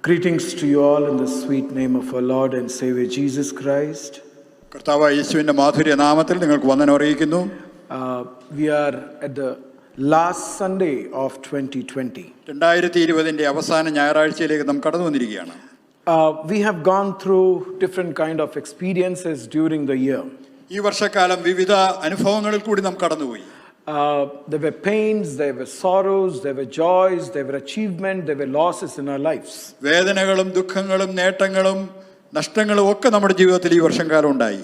Greetings to you all in the sweet name of our Lord and Savior Jesus Christ. കർത്താവായ യേശുവിന്റെ മാധുര്യ നാമത്തിൽ നിങ്ങൾക്ക് വന്ദനം അറിയിക്കുന്നു. We are at the last Sunday of 2020. 2020 അവസാന ഞായറാഴ്ചയിലേക്ക് നാം കടന്നു വന്നിരിക്കുകയാണ്. We have gone through different kind of experiences during the year. ഈ വർഷക്കാലം വിവിധ അനുഭവങ്ങളിൽ കൂടി നാം കടന്നുപോയി. There were pains, there were sorrows, there were joys, there were achievements, there were losses in our lives. വേദനകളും ദുഃഖങ്ങളും നേട്ടങ്ങളും നഷ്ടങ്ങളും ഒക്കെ നമ്മുടെ ജീവിതത്തിൽ ഈ വർഷക്കാലം ഉണ്ടായി.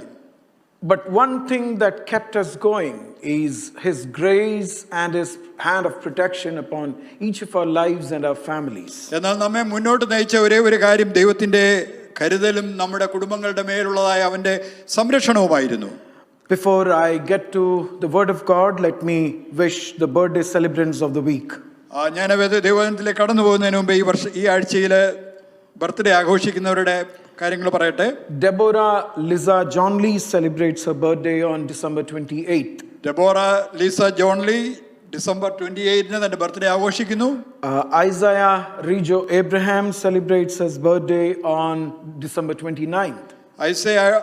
But one thing that kept us going is His grace and His hand of protection upon each of our lives and our families. എന്നാൽ നമ്മെ മുന്നോട്ട് നയിച്ച ഒരേ ഒരു കാര്യം ദൈവത്തിന്റെ കരുതലും നമ്മുടെ കുടുംബങ്ങളുടെ മേലുള്ളതായ അവന്റെ സംരക്ഷണവുമായിരുന്നു. Before I get to the word of God, let me wish the birthday celebrants of the week. ഞാൻ ദൈവത്തിലേക്ക് കടന്നു പോകുന്നതിന് മുമ്പ് ഈ ആഴ്ചയിലെ ബർത്ത്ഡേ ആഘോഷിക്കുന്നവരുടെ കാര്യങ്ങൾ പറയട്ടെ. Deborah Liza John Lee celebrates her birthday on December 28th. Deborah Lisa John Lee December 28ന് തന്റെ ബർത്ത്ഡേ ആഘോഷിക്കുന്നു. Isaiah Rijo Abraham celebrates his birthday on December 29th. Isaiah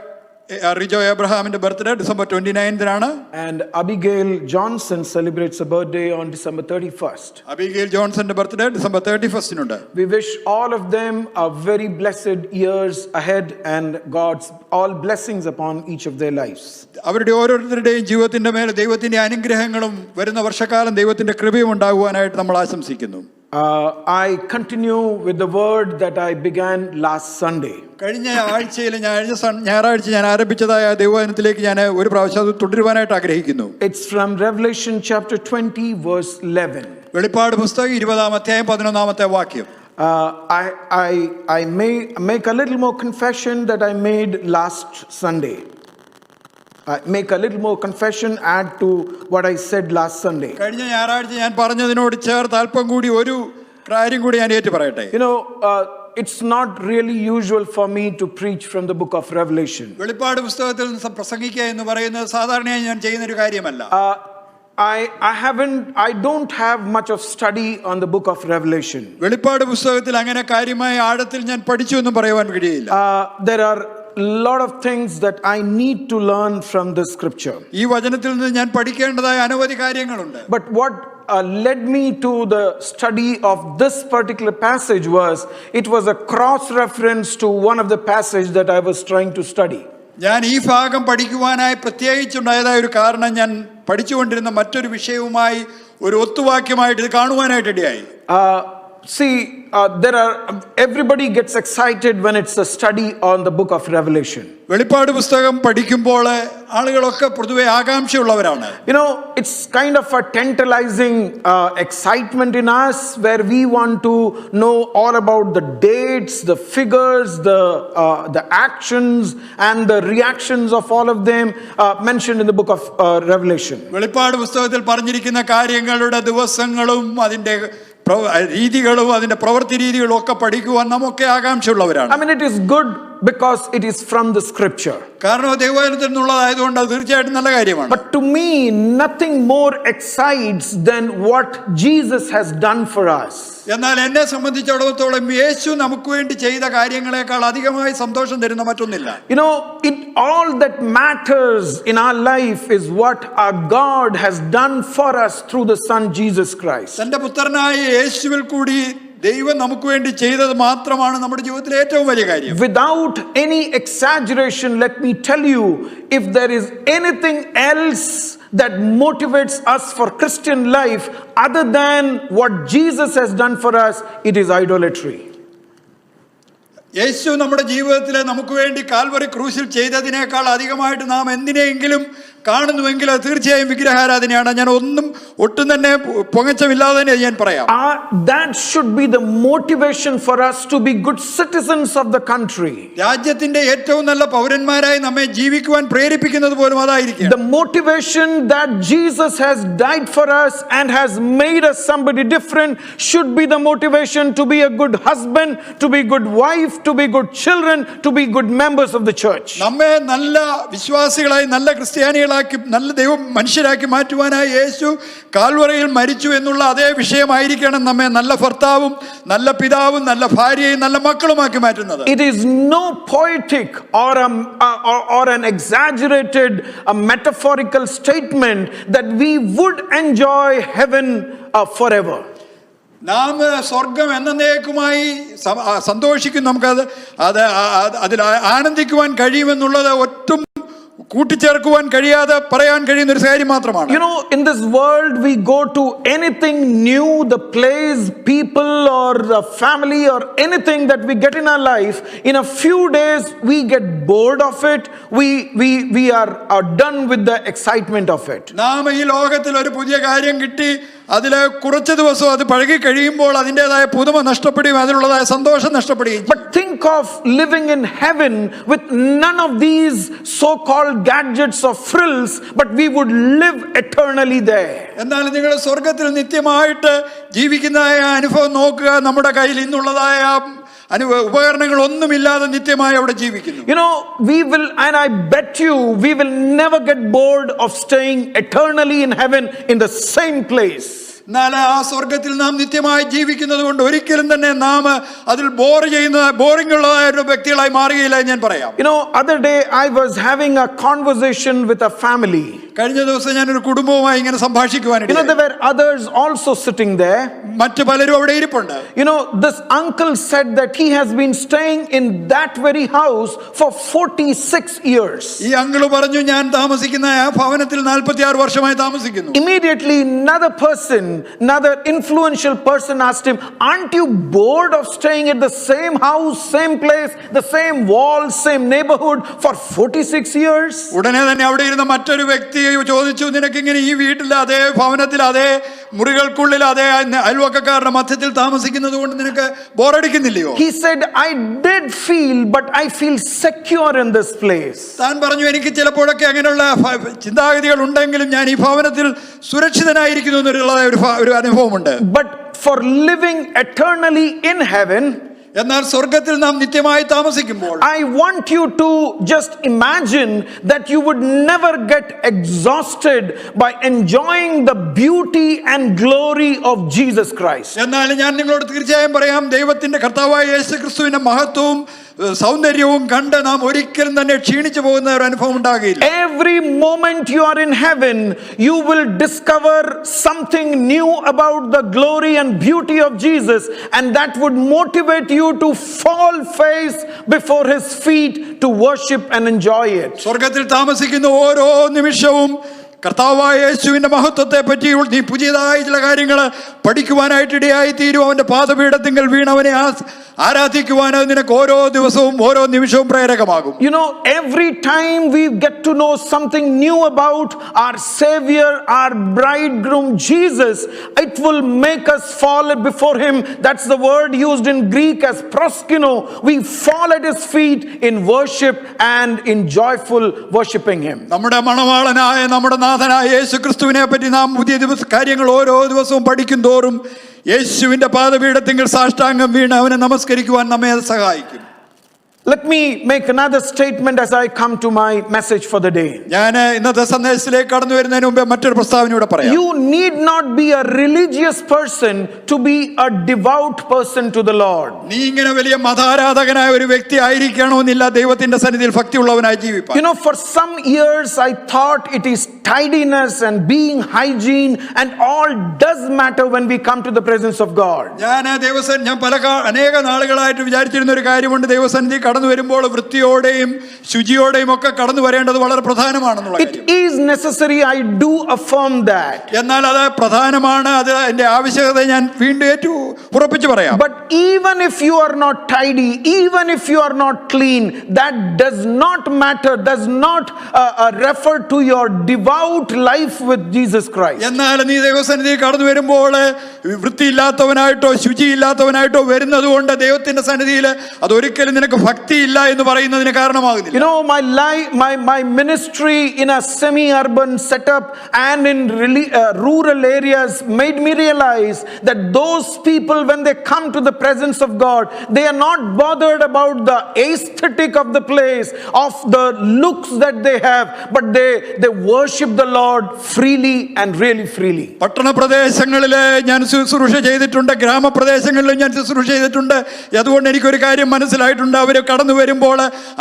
Rijo Abrahamന്റെ ബർത്ത്ഡേ ഡിസംബർ 29ാണ്. And Abigail Johnson celebrates her birthday on December 31st. Abigail Johnsonന്റെ birthday December 31നുണ്ട്. We wish all of them a very blessed years ahead and God's all blessings upon each of their lives. അവരുടെ ഓരോരുത്തരുടെയും ജീവിതത്തിന്റെ മേൽ ദൈവത്തിന്റെ അനുഗ്രഹങ്ങളും വരുന്ന വർഷക്കാലം ദൈവത്തിന്റെ കൃപയും ഉണ്ടാകുവാനായിട്ട് നമ്മൾ ആശംസിക്കുന്നു. I continue with the word that I began last Sunday. കഴിഞ്ഞ ആഴ്ചയിൽ ഞായറാഴ്ച ഞാൻ ആരംഭിച്ചതായ ദൈവവചനത്തിലേക്ക് ഞാൻ ഒരു പ്രാവശ്യം അത് തുടരുവാനായിട്ട് ആഗ്രഹിക്കുന്നു. It's from Revelation chapter 20 verse 11. വെളിപ്പാട് പുസ്തകം 20-ാം അധ്യായം 11-ാമത്തെ വാക്യം. I may make a little more confession that I made last Sunday. Make a little more confession, add to what I said last Sunday. കഴിഞ്ഞ ഞായറാഴ്ച ഞാൻ പറഞ്ഞതിനോട് ചേർത്ത് അല്പം കൂടി ഒരു കാര്യം കൂടി ഞാൻ ഏറ്റു പറയട്ടെ. You know, it's not really usual for me to preach from the book of Revelation. വെളിപ്പാട് പുസ്തകത്തിൽ നിന്ന് പ്രസംഗിക്കുക എന്ന് പറയുന്നത് സാധാരണയായി ഞാൻ ചെയ്യുന്ന ഒരു കാര്യമല്ല. I don't have much of study on the book of Revelation. വെളിപ്പാട് പുസ്തകത്തിൽ അങ്ങനെ കാര്യമായ ആഴത്തിൽ ഞാൻ പഠിച്ചു എന്നും പറയുവാൻ കഴിയില്ല. There are lot of things that I need to learn from this scripture. ഈ വചനത്തിൽ നിന്ന് ഞാൻ പഠിക്കേണ്ടതായ അനവധി കാര്യങ്ങളുണ്ട്. But what led me to the study of this particular passage was a cross reference to one of the passage that I was trying to study. ഞാൻ ഈ ഭാഗം പഠിക്കുവാനായി പ്രത്യേകിച്ചുണ്ടായതായ ഒരു കാരണം ഞാൻ പഠിച്ചുകൊണ്ടിരുന്ന മറ്റൊരു വിഷയവുമായി ഒരു ഒത്തുവാക്യമായിട്ട് ഇത് കാണുവാനായിട്ട് ഇടയായി. See, everybody gets excited when it's a study on the book of Revelation. വെളിപ്പാട് പുസ്തകം പഠിക്കുമ്പോൾ ആളുകളൊക്കെ പൊതുവെ ആകാംക്ഷയുള്ളവരാണ്. You know, it's kind of a tantalizing excitement in us where we want to know all about the dates, the figures, the actions and the reactions of all of them mentioned in the book of Revelation. വെളിപ്പാട് പുസ്തകത്തിൽ പറഞ്ഞിരിക്കുന്ന കാര്യങ്ങളുടെ ദിവസങ്ങളും അതിന്റെ രീതികളും അതിന്റെ പ്രവൃത്തി രീതികളും ഒക്കെ പഠിക്കുവാൻ നമുക്ക് ആകാംക്ഷയുള്ളവരാണ്. I mean, it is good because it is from the scripture. കാരണം ദൈവവചനത്തിൽ നിന്നുള്ളതായതുകൊണ്ട് അത് തീർച്ചയായിട്ടും നല്ല കാര്യമാണ്. But to me, nothing more excites than what Jesus has done for us. എന്നാൽ എന്നെ സംബന്ധിച്ചിടത്തോളം യേശു നമുക്ക് വേണ്ടി ചെയ്ത കാര്യങ്ങളെക്കാൾ അധികമായി സന്തോഷം തരുന്ന മറ്റൊന്നില്ല. You know, all that matters in our life is what our God has done for us through the Son Jesus Christ. തന്റെ പുത്രനായ യേശുവിൽ കൂടി ദൈവം നമുക്ക് വേണ്ടി ചെയ്തത് മാത്രമാണ് നമ്മുടെ ജീവിതത്തിലെ ഏറ്റവും വലിയ കാര്യം. Without any exaggeration, let me tell you, if there is anything else that motivates us for Christian life other than what Jesus has done for us, it is idolatry. യേശു നമ്മുടെ ജീവിതത്തിൽ നമുക്ക് വേണ്ടി കാൽവറി ക്രൂശിൽ ചെയ്തതിനേക്കാൾ അധികമായിട്ട് നാം എന്തിനെങ്കിലും കാണുന്നുവെങ്കിൽ അത് തീർച്ചയായും വിഗ്രഹാരാധനയാണ്. ഞാൻ ഒട്ടും തന്നെ പൊങ്ങച്ചമില്ലാതെ തന്നെ ഞാൻ പറയാം. That should be the motivation for us to be good citizens of the country. രാജ്യത്തിന്റെ ഏറ്റവും നല്ല പൗരന്മാരായി നമ്മെ ജീവിക്കുവാൻ പ്രേരിപ്പിക്കുന്നത് പോലും അതായിരിക്കും. The motivation that Jesus has died for us and has made us somebody different should be the motivation to be a good husband, to be good wife, to be good children, to be good members of the church. നമ്മെ നല്ല വിശ്വാസികളായി നല്ല ക്രിസ്ത്യാനികളായി മക്കളാക്കി നല്ല ദൈവം മനുഷ്യരാക്കി മാറ്റുവാനായി യേശു കാൽവറയിൽ മരിച്ചു എന്നുള്ള അതേ വിഷയമായിരിക്കണം നമ്മെ നല്ല ഭർത്താവും നല്ല പിതാവും നല്ല ഭാര്യയും നല്ല മക്കളുമാക്കി മാറ്റുന്നത്. It is no poetic or an exaggerated metaphorical statement that we would enjoy heaven forever. നാം സ്വർഗം എന്നേക്കുമായി സന്തോഷിക്കും, നമുക്കത് അതിൽ ആനന്ദിക്കുവാൻ കഴിയുമെന്നുള്ളത് ഒട്ടും കൂട്ടിച്ചേർക്കുവാൻ കഴിയാതെ പറയാൻ കഴിയുന്ന ഒരു കാര്യം മാത്രമാണ്. You know, in this world we go to anything new, the place, people or the family or anything that we get in our life, in a few days we get bored of it. We are done with the excitement of it. നാം ഈ ലോകത്തിൽ ഒരു പുതിയ കാര്യം കിട്ടി അതിൽ കുറച്ച് ദിവസം അത് പഴകി കഴിയുമ്പോൾ അതിൻ്റെതായ പുതുമ നഷ്ടപ്പെടുകയും അതിലുള്ളതായ സന്തോഷം നഷ്ടപ്പെടുകയും. But think of living in heaven with none of these so-called gadgets or frills, but we would live eternally there. എന്നാൽ നിങ്ങൾ സ്വർഗത്തിൽ നിത്യമായിട്ട് ജീവിക്കുന്ന അനുഭവം നോക്കുക. നമ്മുടെ കയ്യിൽ ഇന്നുള്ളതായ ഉപകരണങ്ങൾ ഒന്നുമില്ലാതെ നിത്യമായി അവിടെ ജീവിക്കുന്നു. You know, we will, and I bet you, we will never get bored of staying eternally in heaven in the same place. എന്നാൽ ആ സ്വർഗത്തിൽ നാം നിത്യമായി ജീവിക്കുന്നത് കൊണ്ട് ഒരിക്കലും തന്നെ നാം അതിൽ ബോറിംഗ് ഉള്ളതായ ഒരു വ്യക്തികളായി മാറുകയില്ല ഞാൻ പറയാം. You know, other day I was having a conversation with a family. കഴിഞ്ഞ ദിവസം ഞാനൊരു കുടുംബവുമായി ഇങ്ങനെ സംഭാഷിക്കുവാനായിട്ട്. You know, there were others also sitting there. മറ്റു പലരും അവിടെ ഇരിപ്പുണ്ട്. You know, this uncle said that he has been staying in that very house for 46 years. ഈ അങ്കിള് പറഞ്ഞു ഞാൻ താമസിക്കുന്ന ആ ഭവനത്തിൽ 46 വർഷമായി താമസിക്കുന്നു. Immediately another influential person asked him, aren't you bored of staying at the same house, same place, the same wall, same neighborhood for 46 years? ഉടനെ തന്നെ അവിടെ ഇരുന്ന മറ്റൊരു വ്യക്തി ചോദിച്ചു, നിനക്ക് ഇങ്ങനെ ഈ വീട്ടിൽ അതേ ഭവനത്തിൽ അതേ മുറികൾക്കുള്ളിൽ അതേ അയൽവക്കക്കാരുടെ മധ്യത്തിൽ താമസിക്കുന്നത് കൊണ്ട് നിനക്ക് ബോറടിക്കുന്നില്ലയോ? He said, I did feel, but I feel secure in this place. താൻ പറഞ്ഞു, എനിക്ക് ചിലപ്പോഴൊക്കെ അങ്ങനെയുള്ള ചിന്താഗതികൾ ഉണ്ടെങ്കിലും ഞാൻ ഈ ഭവനത്തിൽ സുരക്ഷിതനായിരിക്കുന്നു എന്നുള്ള ഒരു അനുഭവമുണ്ട്. But for living eternally in heaven, എന്നാൽ സ്വർഗത്തിൽ നാം നിത്യമായി താമസിക്കുമ്പോൾ I want you to just imagine that you would never get exhausted by enjoying the beauty and glory of Jesus Christ. എന്നാൽ ഞാൻ നിങ്ങളോട് തീർച്ചയായും പറയാം, ദൈവത്തിന്റെ കർത്താവായ യേശുക്രിസ്തുവിന്റെ മഹത്വവും സൗന്ദര്യവും കണ്ട് നാം ഒരിക്കലും തന്നെ ക്ഷീണിച്ചു പോകുന്ന ഒരു അനുഭവം ഉണ്ടാകില്ല. Every moment you are in heaven, you will discover something new about the glory and beauty of Jesus, and that would motivate you to fall face before his feet to worship and enjoy it. സ്വർഗത്തിൽ താമസിക്കുന്ന ഓരോ നിമിഷവും കർത്താവായ യേശുവിന്റെ മഹത്വത്തെ പറ്റി നീ പുതിയതായ ചില കാര്യങ്ങൾ പഠിക്കുവാനായിട്ട് ഇടയായി തീരും. അവന്റെ പാദപീഠത്തിങ്കൽ വീണവനെ ആരാധിക്കുവാൻ അത് നിനക്ക് ഓരോ ദിവസവും ഓരോ നിമിഷവും പ്രേരകമാകും. You know, every time we get to know something new about our Savior, our bridegroom Jesus, it will make us fall before him. That's the word used in Greek as proskino. We fall at his feet in worship and in joyful worshiping him. നമ്മുടെ മണവാളനായ നമ്മുടെ നാഥനായ യേശുക്രിസ്തുവിനെ പറ്റി നാം പുതിയ കാര്യങ്ങൾ ഓരോ ദിവസവും പഠിക്കും തോറും യേശുവിന്റെ പാദപീഠത്തിൽ സാഷ്ടാംഗം വീണ് അവനെ നമസ്കരിക്കുവാൻ നമ്മെ സഹായിക്കും. Let me make another statement as I come to my message for the day. ഞാൻ ഇന്നത്തെ സന്ദേശത്തിലേക്ക് കടന്നു വരുന്നതിന് മുമ്പേ മറ്റൊരു പ്രസ്താവനയോടെ പറയാം. You need not be a religious person to be a devout person to the Lord. നീ ഇങ്ങനെ വലിയ മതാരാധകനായ ഒരു വ്യക്തി ആയിരിക്കണമെന്നില്ല ദൈവത്തിന്റെ സന്നിധിയിൽ ഭക്തിയുള്ളവനായി ജീവിക്കാൻ. You know, for some years I thought it is tidiness and being hygiene and all does matter when we come to the presence of God. ഞാൻ അനേക നാളുകളായിട്ട് വിചാരിച്ചിരുന്ന ഒരു കാര്യമുണ്ട്, ദൈവസന്നിധി കടന്നു വരുമ്പോൾ വൃത്തിയോടെയും ശുചിയോടെയും ഒക്കെ കടന്നു വരേണ്ടത് വളരെ പ്രധാനമാണെന്നുള്ള. It is necessary, I do affirm that. എന്നാൽ അത് പ്രധാനമാണ്, അത് എൻ്റെ ആവശ്യകത ഞാൻ വീണ്ടും ഉറപ്പിച്ചു പറയാം. But even if you are not tidy, even if you are not clean, that does not matter, does not refer to your devout life with Jesus Christ. എന്നാൽ നീ ദൈവസന്നിധി കടന്നു വരുമ്പോൾ വൃത്തിയില്ലാത്തവനായിട്ടോ ശുചിയില്ലാത്തവനായിട്ടോ വരുന്നത് കൊണ്ട് ദൈവത്തിന്റെ സന്നിധിയിൽ അതൊരിക്കലും നിനക്ക് ഭക്തിയില്ല എന്ന് പറയുന്നതിന് കാരണമാകുന്നില്ല. You know, my ministry in a semi-urban setup and in rural areas made me realize that those people, when they come to the the presence of God, they are not bothered about the aesthetic of the place, of the looks that they have, but they worship the Lord freely and really freely. പട്ടണ പ്രദേശങ്ങളില് ഞാൻ ശുശ്രൂഷ ചെയ്തിട്ടുണ്ട്, ഗ്രാമപ്രദേശങ്ങളിലും ഞാൻ ശുശ്രൂഷ ചെയ്തിട്ടുണ്ട്. അതുകൊണ്ട് എനിക്കൊരു കാര്യം മനസ്സിലായിട്ടുണ്ട്. അവർ കടന്നു വരുമ്പോൾ,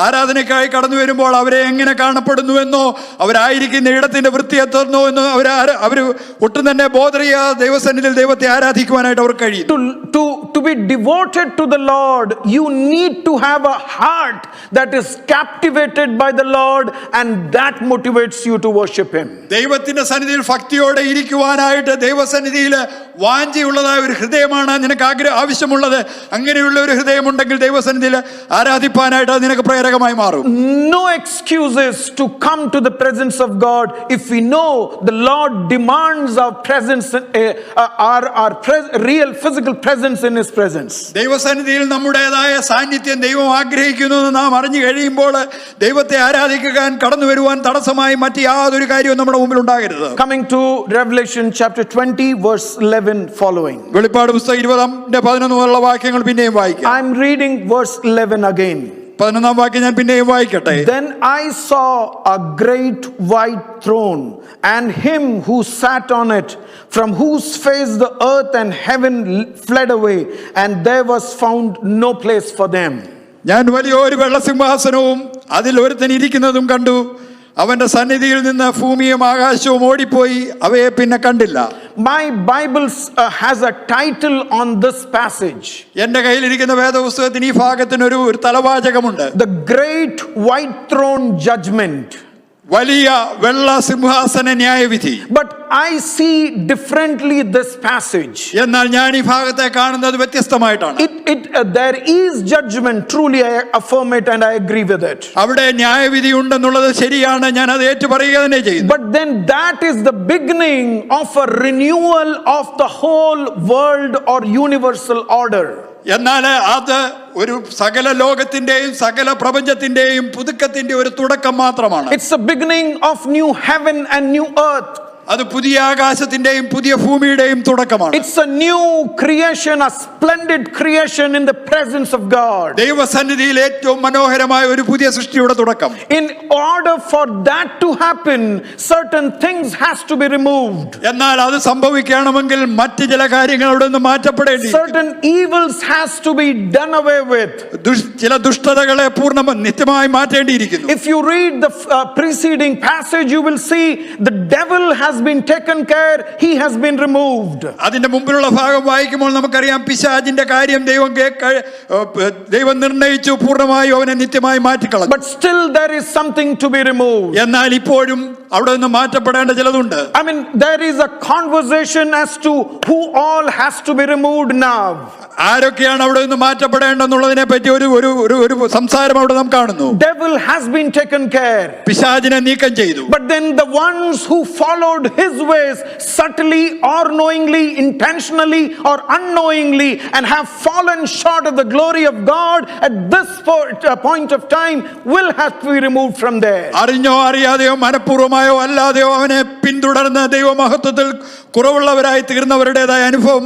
ആരാധനയ്ക്കായി കടന്നു വരുമ്പോൾ അവരെ എങ്ങനെ കാണപ്പെടുന്നുവെന്നോ അവരായിരിക്കുന്ന ഇടത്തിന്റെ വൃത്തി എത്തുന്നോ എന്നോ അവർ ഒട്ടും തന്നെ ബോധറിയ ദൈവസന്നിധിയിൽ ദൈവത്തെ ആരാധിക്കുവാനായിട്ട് അവർ കഴിയും. To be devoted to the Lord, you need to have a heart that is captivated by the Lord, and that motivates you to worship Him. ദൈവത്തിന്റെ സന്നിധിയിൽ ഭക്തിയോടെ ഇരിക്കുവാനായിട്ട് ദൈവസന്നിധിയിൽ വാഞ്ചയുള്ളതായ ഒരു ഹൃദയമാണ് നിനക്ക് ആവശ്യമുള്ളത്. അങ്ങനെയുള്ള ഒരു ഹൃദയമുണ്ടെങ്കിൽ ദൈവസന്നിധിയിൽ ആരാധിപ്പാനായിട്ട് അത് നിനക്ക് പ്രേരകമായി മാറും. No excuses to come to the presence of God if we know the Lord demands our presence, our real physical presence in His presence. ദൈവസന്നിധിയിൽ നമ്മുടേതായ സാന്നിധ്യം ദൈവം ആഗ്രഹിക്കുന്നു എന്ന് നാം അറിഞ്ഞു കഴിയുമ്പോൾ ദൈവത്തെ ആരാധിക്കാൻ കടന്നു വരുവാൻ തടസ്സമായി മറ്റ് യാതൊരു കാര്യവും നമ്മുടെ മുമ്പിൽ ഉണ്ടാകരുത്. Coming to Revelation chapter 20 verse 11 following. വെളിപ്പാട് പുസ്തകം 20:11 മുതലുള്ള വാക്യങ്ങൾ പിന്നെയും വായിക്കാം. I'm reading verse 11 again. 11-ാം വാക്യം ഞാൻ പിന്നെയും വായിക്കട്ടെ. Then I saw a great white throne and him who sat on it, from whose face the earth and heaven fled away, and there was found no place for them. ഞാൻ വലിയൊരു വെള്ളസിംഹാസനവും അതിൽ ഒരുത്തൻ ഇരിക്കുന്നതും കണ്ടു. അവന്റെ സന്നിധിയിൽ നിന്ന് ഭൂമിയും ആകാശവും ഓടിപ്പോയി, അവയെ പിന്നെ കണ്ടില്ല. My Bible has a title on this passage. എന്റെ കയ്യിലിരിക്കുന്ന വേദപുസ്തകത്തിന് ഈ ഭാഗത്തിന് ഒരു തലവാചകമുണ്ട്. The Great White Throne Judgment. വലിയ വെള്ള സിംഹാസന ന്യായവിധി. But I see differently this passage. എന്നാൽ ഞാൻ ഈ ഭാഗത്തെ കാണുന്നത് വ്യത്യസ്തമായിട്ടാണ്. There is judgment, truly I affirm it and I agree with it. അവിടെ ന്യായവിധി ഉണ്ടെന്നുള്ളത് ശരിയാണ്, ഞാൻ അത് ഏറ്റുപറയുക തന്നെ ചെയ്യുന്നു. But then that is the beginning of a renewal of the whole world or universal order. എന്നാൽ അത് ഒരു സകല ലോകത്തിന്റെയും സകല പ്രപഞ്ചത്തിന്റെയും പുതുക്കത്തിന്റെ ഒരു തുടക്കം മാത്രമാണ്. It's the beginning of new heaven and new earth. അത് പുതിയ ആകാശത്തിന്റെയും പുതിയ ഭൂമിയുടെയും തുടക്കമാണ്. It's a new creation, a splendid creation in the presence of God. ദൈവസന്നിധിയിൽ ഏറ്റവും മനോഹരമായ ഒരു പുതിയ സൃഷ്ടിയുടെ തുടക്കം. In order for that to happen, certain things has to be removed. എന്നാൽ അത് സംഭവിക്കണമെങ്കിൽ മറ്റു ചില കാര്യങ്ങൾ അവിടെ നിന്ന് മാറ്റപ്പെടേണ്ടി. Certain evils has to be done away with. ചില ദുഷ്ടതകളെ നിത്യമായി മാറ്റേണ്ടിയിരിക്കുന്നു. If you read the preceding passage, you will see the devil has been taken care, he has been removed. അതിന്റെ മുമ്പിലുള്ള ഭാഗം വായിക്കുമ്പോൾ നമുക്കറിയാം പിശാചിന്റെ കാര്യം ദൈവം നിർണയിച്ചു, പൂർണ്ണമായും അവനെ നിത്യമായി മാറ്റിക്കളഞ്ഞു. But still there is something to be removed. എന്നാൽ ഇപ്പോഴും അവിടെ നിന്ന് മാറ്റപ്പെടേണ്ട ചിലതുണ്ട്. I mean, there is a conversation as to who all has to be removed now. ആരൊക്കെയാണ് അവിടെ നിന്ന് മാറ്റപ്പെടേണ്ടെന്നുള്ളതിനെ പറ്റി ഒരു സംസാരം അവിടെ നാം കാണുന്നു. Devil has been taken care. പിശാചിനെ നീക്കം ചെയ്തു. But then the ones who followed his ways subtly or knowingly, intentionally or unknowingly, and have fallen short of the glory of God at this point of time will have to be removed from there. അറിഞ്ഞോ അറിയാതെയോ മനഃപൂർവമായോ അല്ലാതെയോ അവനെ പിന്തുടർന്ന് ദൈവമഹത്വത്തിൽ കുറവുള്ളവരായി തീർന്നവരുടേതായ അനുഭവം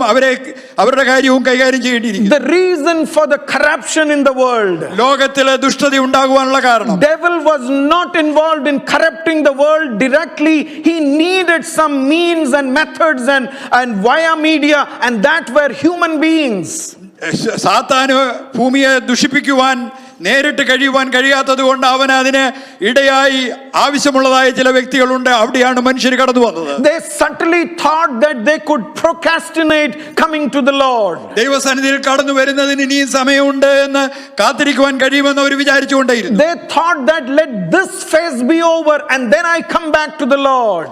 അവരുടെ കാര്യവും കൈകാര്യം ചെയ്യേണ്ടിയിരിക്കുന്നു. The reason for the corruption in the world, ലോകത്തിലെ ദുഷ്ടത ഉണ്ടാകുവാനുള്ള കാരണം, devil was not involved in corrupting the world directly. He needed some means and methods and via media, and that were human beings. സാത്താന് ഭൂമിയെ ദുഷിപ്പിക്കുവാൻ നേരിട്ട് കഴിയുവാൻ കഴിയാത്തത് കൊണ്ട് അവൻ അതിന് ഇടയായി ആവശ്യമുള്ളതായ ചില വ്യക്തികളുണ്ട്. അവിടെയാണ് മനുഷ്യർ കടന്നു വന്നത്. They subtly thought that they could procrastinate coming to the Lord. ദൈവസന്നിധിയിൽ കടന്നു വരുന്നതിന് ഇനിയും സമയമുണ്ട് എന്ന് കാത്തിരിക്കുവാൻ കഴിയുമെന്ന് അവർ വിചാരിച്ചുകൊണ്ടേയിരുന്നു. They thought that let this phase be over and then I come back to the Lord.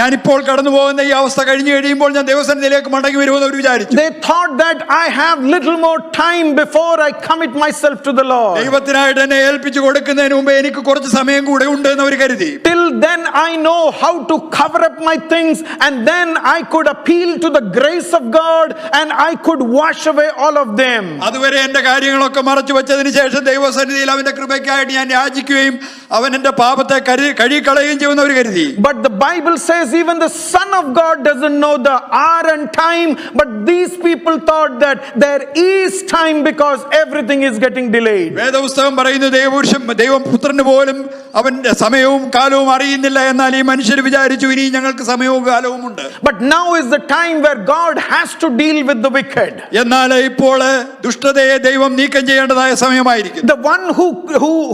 ഞാനിപ്പോൾ കടന്നു പോകുന്ന ഈ അവസ്ഥ കഴിഞ്ഞു കഴിയുമ്പോൾ ഞാൻ ദൈവസന്നിധിയിലേക്ക് മടങ്ങി വരുമെന്ന് അവർ വിചാരിച്ചു. They thought that I have little more time before I commit myself to the Lord. Lord. ദൈവത്തിനായിട്ട് എന്നെ ഏൽപ്പിച്ചു കൊടുക്കുന്നതിന് മുമ്പേ എനിക്ക് കുറച്ച് സമയം കൂടെ ഉണ്ട് എന്ന് അവർ കരുതി. Till then I know how to cover up my things, and then I could appeal to the grace of God and I could wash away all of them. അതുവരെ എന്റെ കാര്യങ്ങളൊക്കെ മറച്ചു വെച്ചതിന് ശേഷം ദൈവസന്നിധിയിൽ അവന്റെ കൃപയ്ക്കായിട്ട് ഞാൻ യാചിക്കുകയും അവൻ എന്റെ പാപത്തെ കഴുകിക്കളയുകയും ചെയ്യുമെന്ന് അവർ കരുതി. But the Bible says even the Son of God doesn't know the hour and time, but these people thought that there is time because everything is getting delayed. വേദപുസ്തകം പറയുന്നു ദൈവപുത്രന് പോലും അവന്റെ സമയവും കാലവും അറിയുന്നില്ല, എന്നാൽ ഈ മനുഷ്യർ വിചാരിച്ചു ഇനി ഞങ്ങൾക്ക് സമയവും കാലവും ഉണ്ട്. But now is the time where God has to deal with the wicked. എന്നാൽ ഇപ്പോൾ ദുഷ്ടതയെ ദൈവം നീക്കം ചെയ്യേണ്ടതായ സമയമായിരിക്കും. The one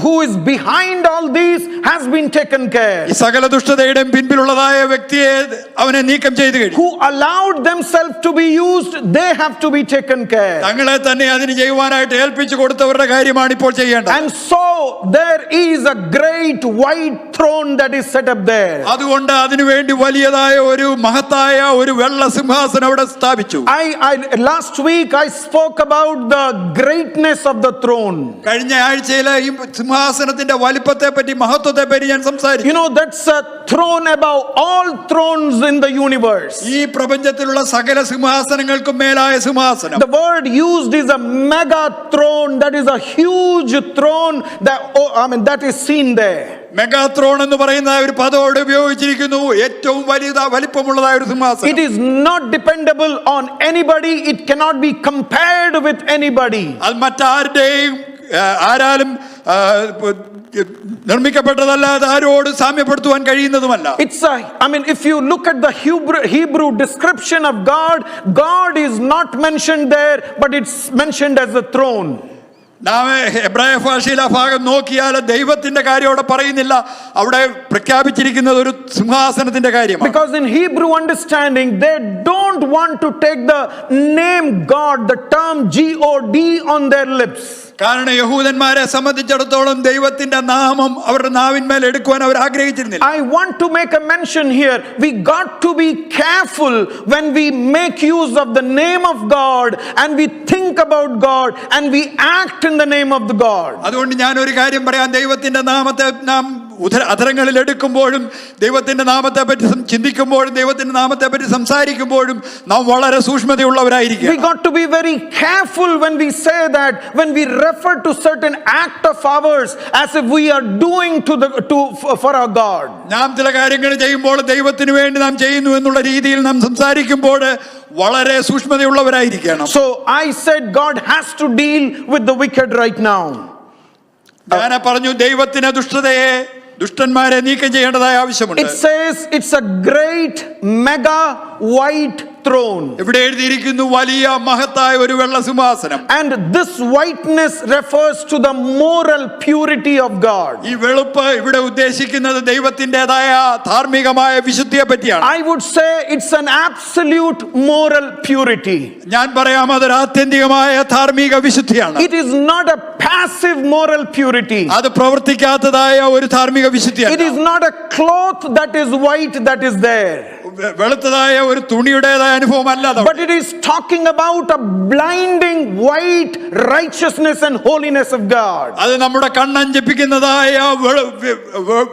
who is behind all these has been taken care. ഈ സകല ദുഷ്ടതയുടെയും പിൻപിലുള്ളതായ വ്യക്തിയെ അവനെ നീക്കം ചെയ്തു കഴിഞ്ഞു. Who allowed themselves to be used, they have to be taken care. തങ്ങളെ തന്നെ അതിന് ചെയ്യുവാനായിട്ട് ഏൽപ്പിച്ചു കൊടുത്തവരുടെ കാര്യമാണ് ഇപ്പോൾ ചെയ്യേണ്ടത്. And so there is a great white throne that is set up there. അതുകൊണ്ട് അതിനുവേണ്ടി വലിയതായ ഒരു മഹത്തായ ഒരു വെള്ള സിംഹാസനം അവിടെ സ്ഥാപിച്ചു. Last week I spoke about the greatness of the throne. കഴിഞ്ഞ ആഴ്ചയിലെ ഈ സിംഹാസനത്തിന്റെ വലിപ്പത്തെ പറ്റി, മഹത്വത്തെ പറ്റി ഞാൻ സംസാരിച്ചു. You know, that's a throne above all thrones in the universe. ഈ പ്രപഞ്ചത്തിലുള്ള സകല സിംഹാസനങ്ങൾക്കും മേലായ സിംഹാസനം. The word used is a mega throne, that is a huge throne that is seen there. മെഗാത്രോൺ എന്ന് പറയുന്ന ഒരു പദത്തോട് ഉപയോഗിച്ചിരിക്കുന്നു. ഏറ്റവും വലിപ്പമുള്ളതായ ഒരു സിംഹാസനം. It is not dependable on anybody, it cannot be compared with anybody. അത് മറ്റാരുടെയും ആരാലും നിർമ്മിക്കപ്പെട്ടതല്ല, അത് ആരോട് സാമ്യപ്പെടുത്തുവാൻ കഴിയുന്നതുമല്ല. If you look at the Hebrew description of God, God is not mentioned there, but it's mentioned as a throne. നാം എബ്രായ ഭാഷയിൽ ആ ഭാഗം നോക്കിയാൽ ദൈവത്തിന്റെ കാര്യം അവിടെ പറയുന്നില്ല, അവിടെ പ്രഖ്യാപിച്ചിരിക്കുന്നത് ഒരു സിംഹാസനത്തിന്റെ കാര്യമാണ്. Because in Hebrew understanding they don't want to take the name God, the term God on their lips. കാരണം യഹൂദന്മാരെ സംബന്ധിച്ചിടത്തോളം ദൈവത്തിന്റെ നാമം അവരുടെ നാവിന്മേൽ എടുക്കുവാൻ അവർ ആഗ്രഹിച്ചിരുന്നില്ല. I want to make a mention here. We got to be careful when we make use of the name of God and we think about God and we act in the name of the God. അതുകൊണ്ട് ഞാൻ ഒരു കാര്യം പറയാം, ദൈവത്തിന്റെ നാമത്തെ നാം അധരങ്ങളിൽ എടുക്കുമ്പോഴും ദൈവത്തിന്റെ നാമത്തെ പറ്റി ചിന്തിക്കുമ്പോഴും ദൈവത്തിന്റെ നാമത്തെ പറ്റി സംസാരിക്കുമ്പോഴും നാം വളരെ സൂക്ഷ്മതയുള്ളവരായിരിക്കും. We got to be very careful when we say that, when we refer to certain act of ours as if we are doing for our God. നാം ചില കാര്യങ്ങൾ ചെയ്യുമ്പോൾ ദൈവത്തിന് വേണ്ടി നാം ചെയ്യുന്നു എന്നുള്ള രീതിയിൽ നാം സംസാരിക്കുമ്പോൾ വളരെ സൂക്ഷ്മതയുള്ളവരായിരിക്കണം. So I said God has to deal with the wicked right now. ഞാൻ പറഞ്ഞു ദൈവത്തിന് ദുഷ്ടന്മാരെ നീക്കം ചെയ്യേണ്ടതായ ആവശ്യമുണ്ട്. It says it's a great mega white throne. ഇവിടെ എഴുതിയിരിക്കുന്നു വലിയ മഹത്തായ ഒരു വെള്ള സിംഹാസനം. And this whiteness refers to the moral purity of God. ഈ വെളുപ്പ് ഇവിടെ ഉദ്ദേശിക്കുന്നത് ദൈവത്തിന്റേതായ ധാർമ്മികമായ വിശുദ്ധിയെ പറ്റിയാണ്. I would say it's an absolute moral purity. ഞാൻ പറയാം അതൊരു ആത്യന്തികമായ ധാർമ്മിക വിശുദ്ധിയാണ്. It is not a passive moral purity. അത് പ്രവർത്തിക്കാത്തതായ ഒരു ധാർമ്മിക വിശുദ്ധിയാണ്. It is not a cloth that is white that is there. വെളുത്തതായ ഒരു തുണിയുടേതായ അനുഭവമല്ല. But it is talking about a blinding white righteousness and holiness of God. അത് നമ്മുടെ കണ്ണഞ്ചിപ്പിക്കുന്നതായ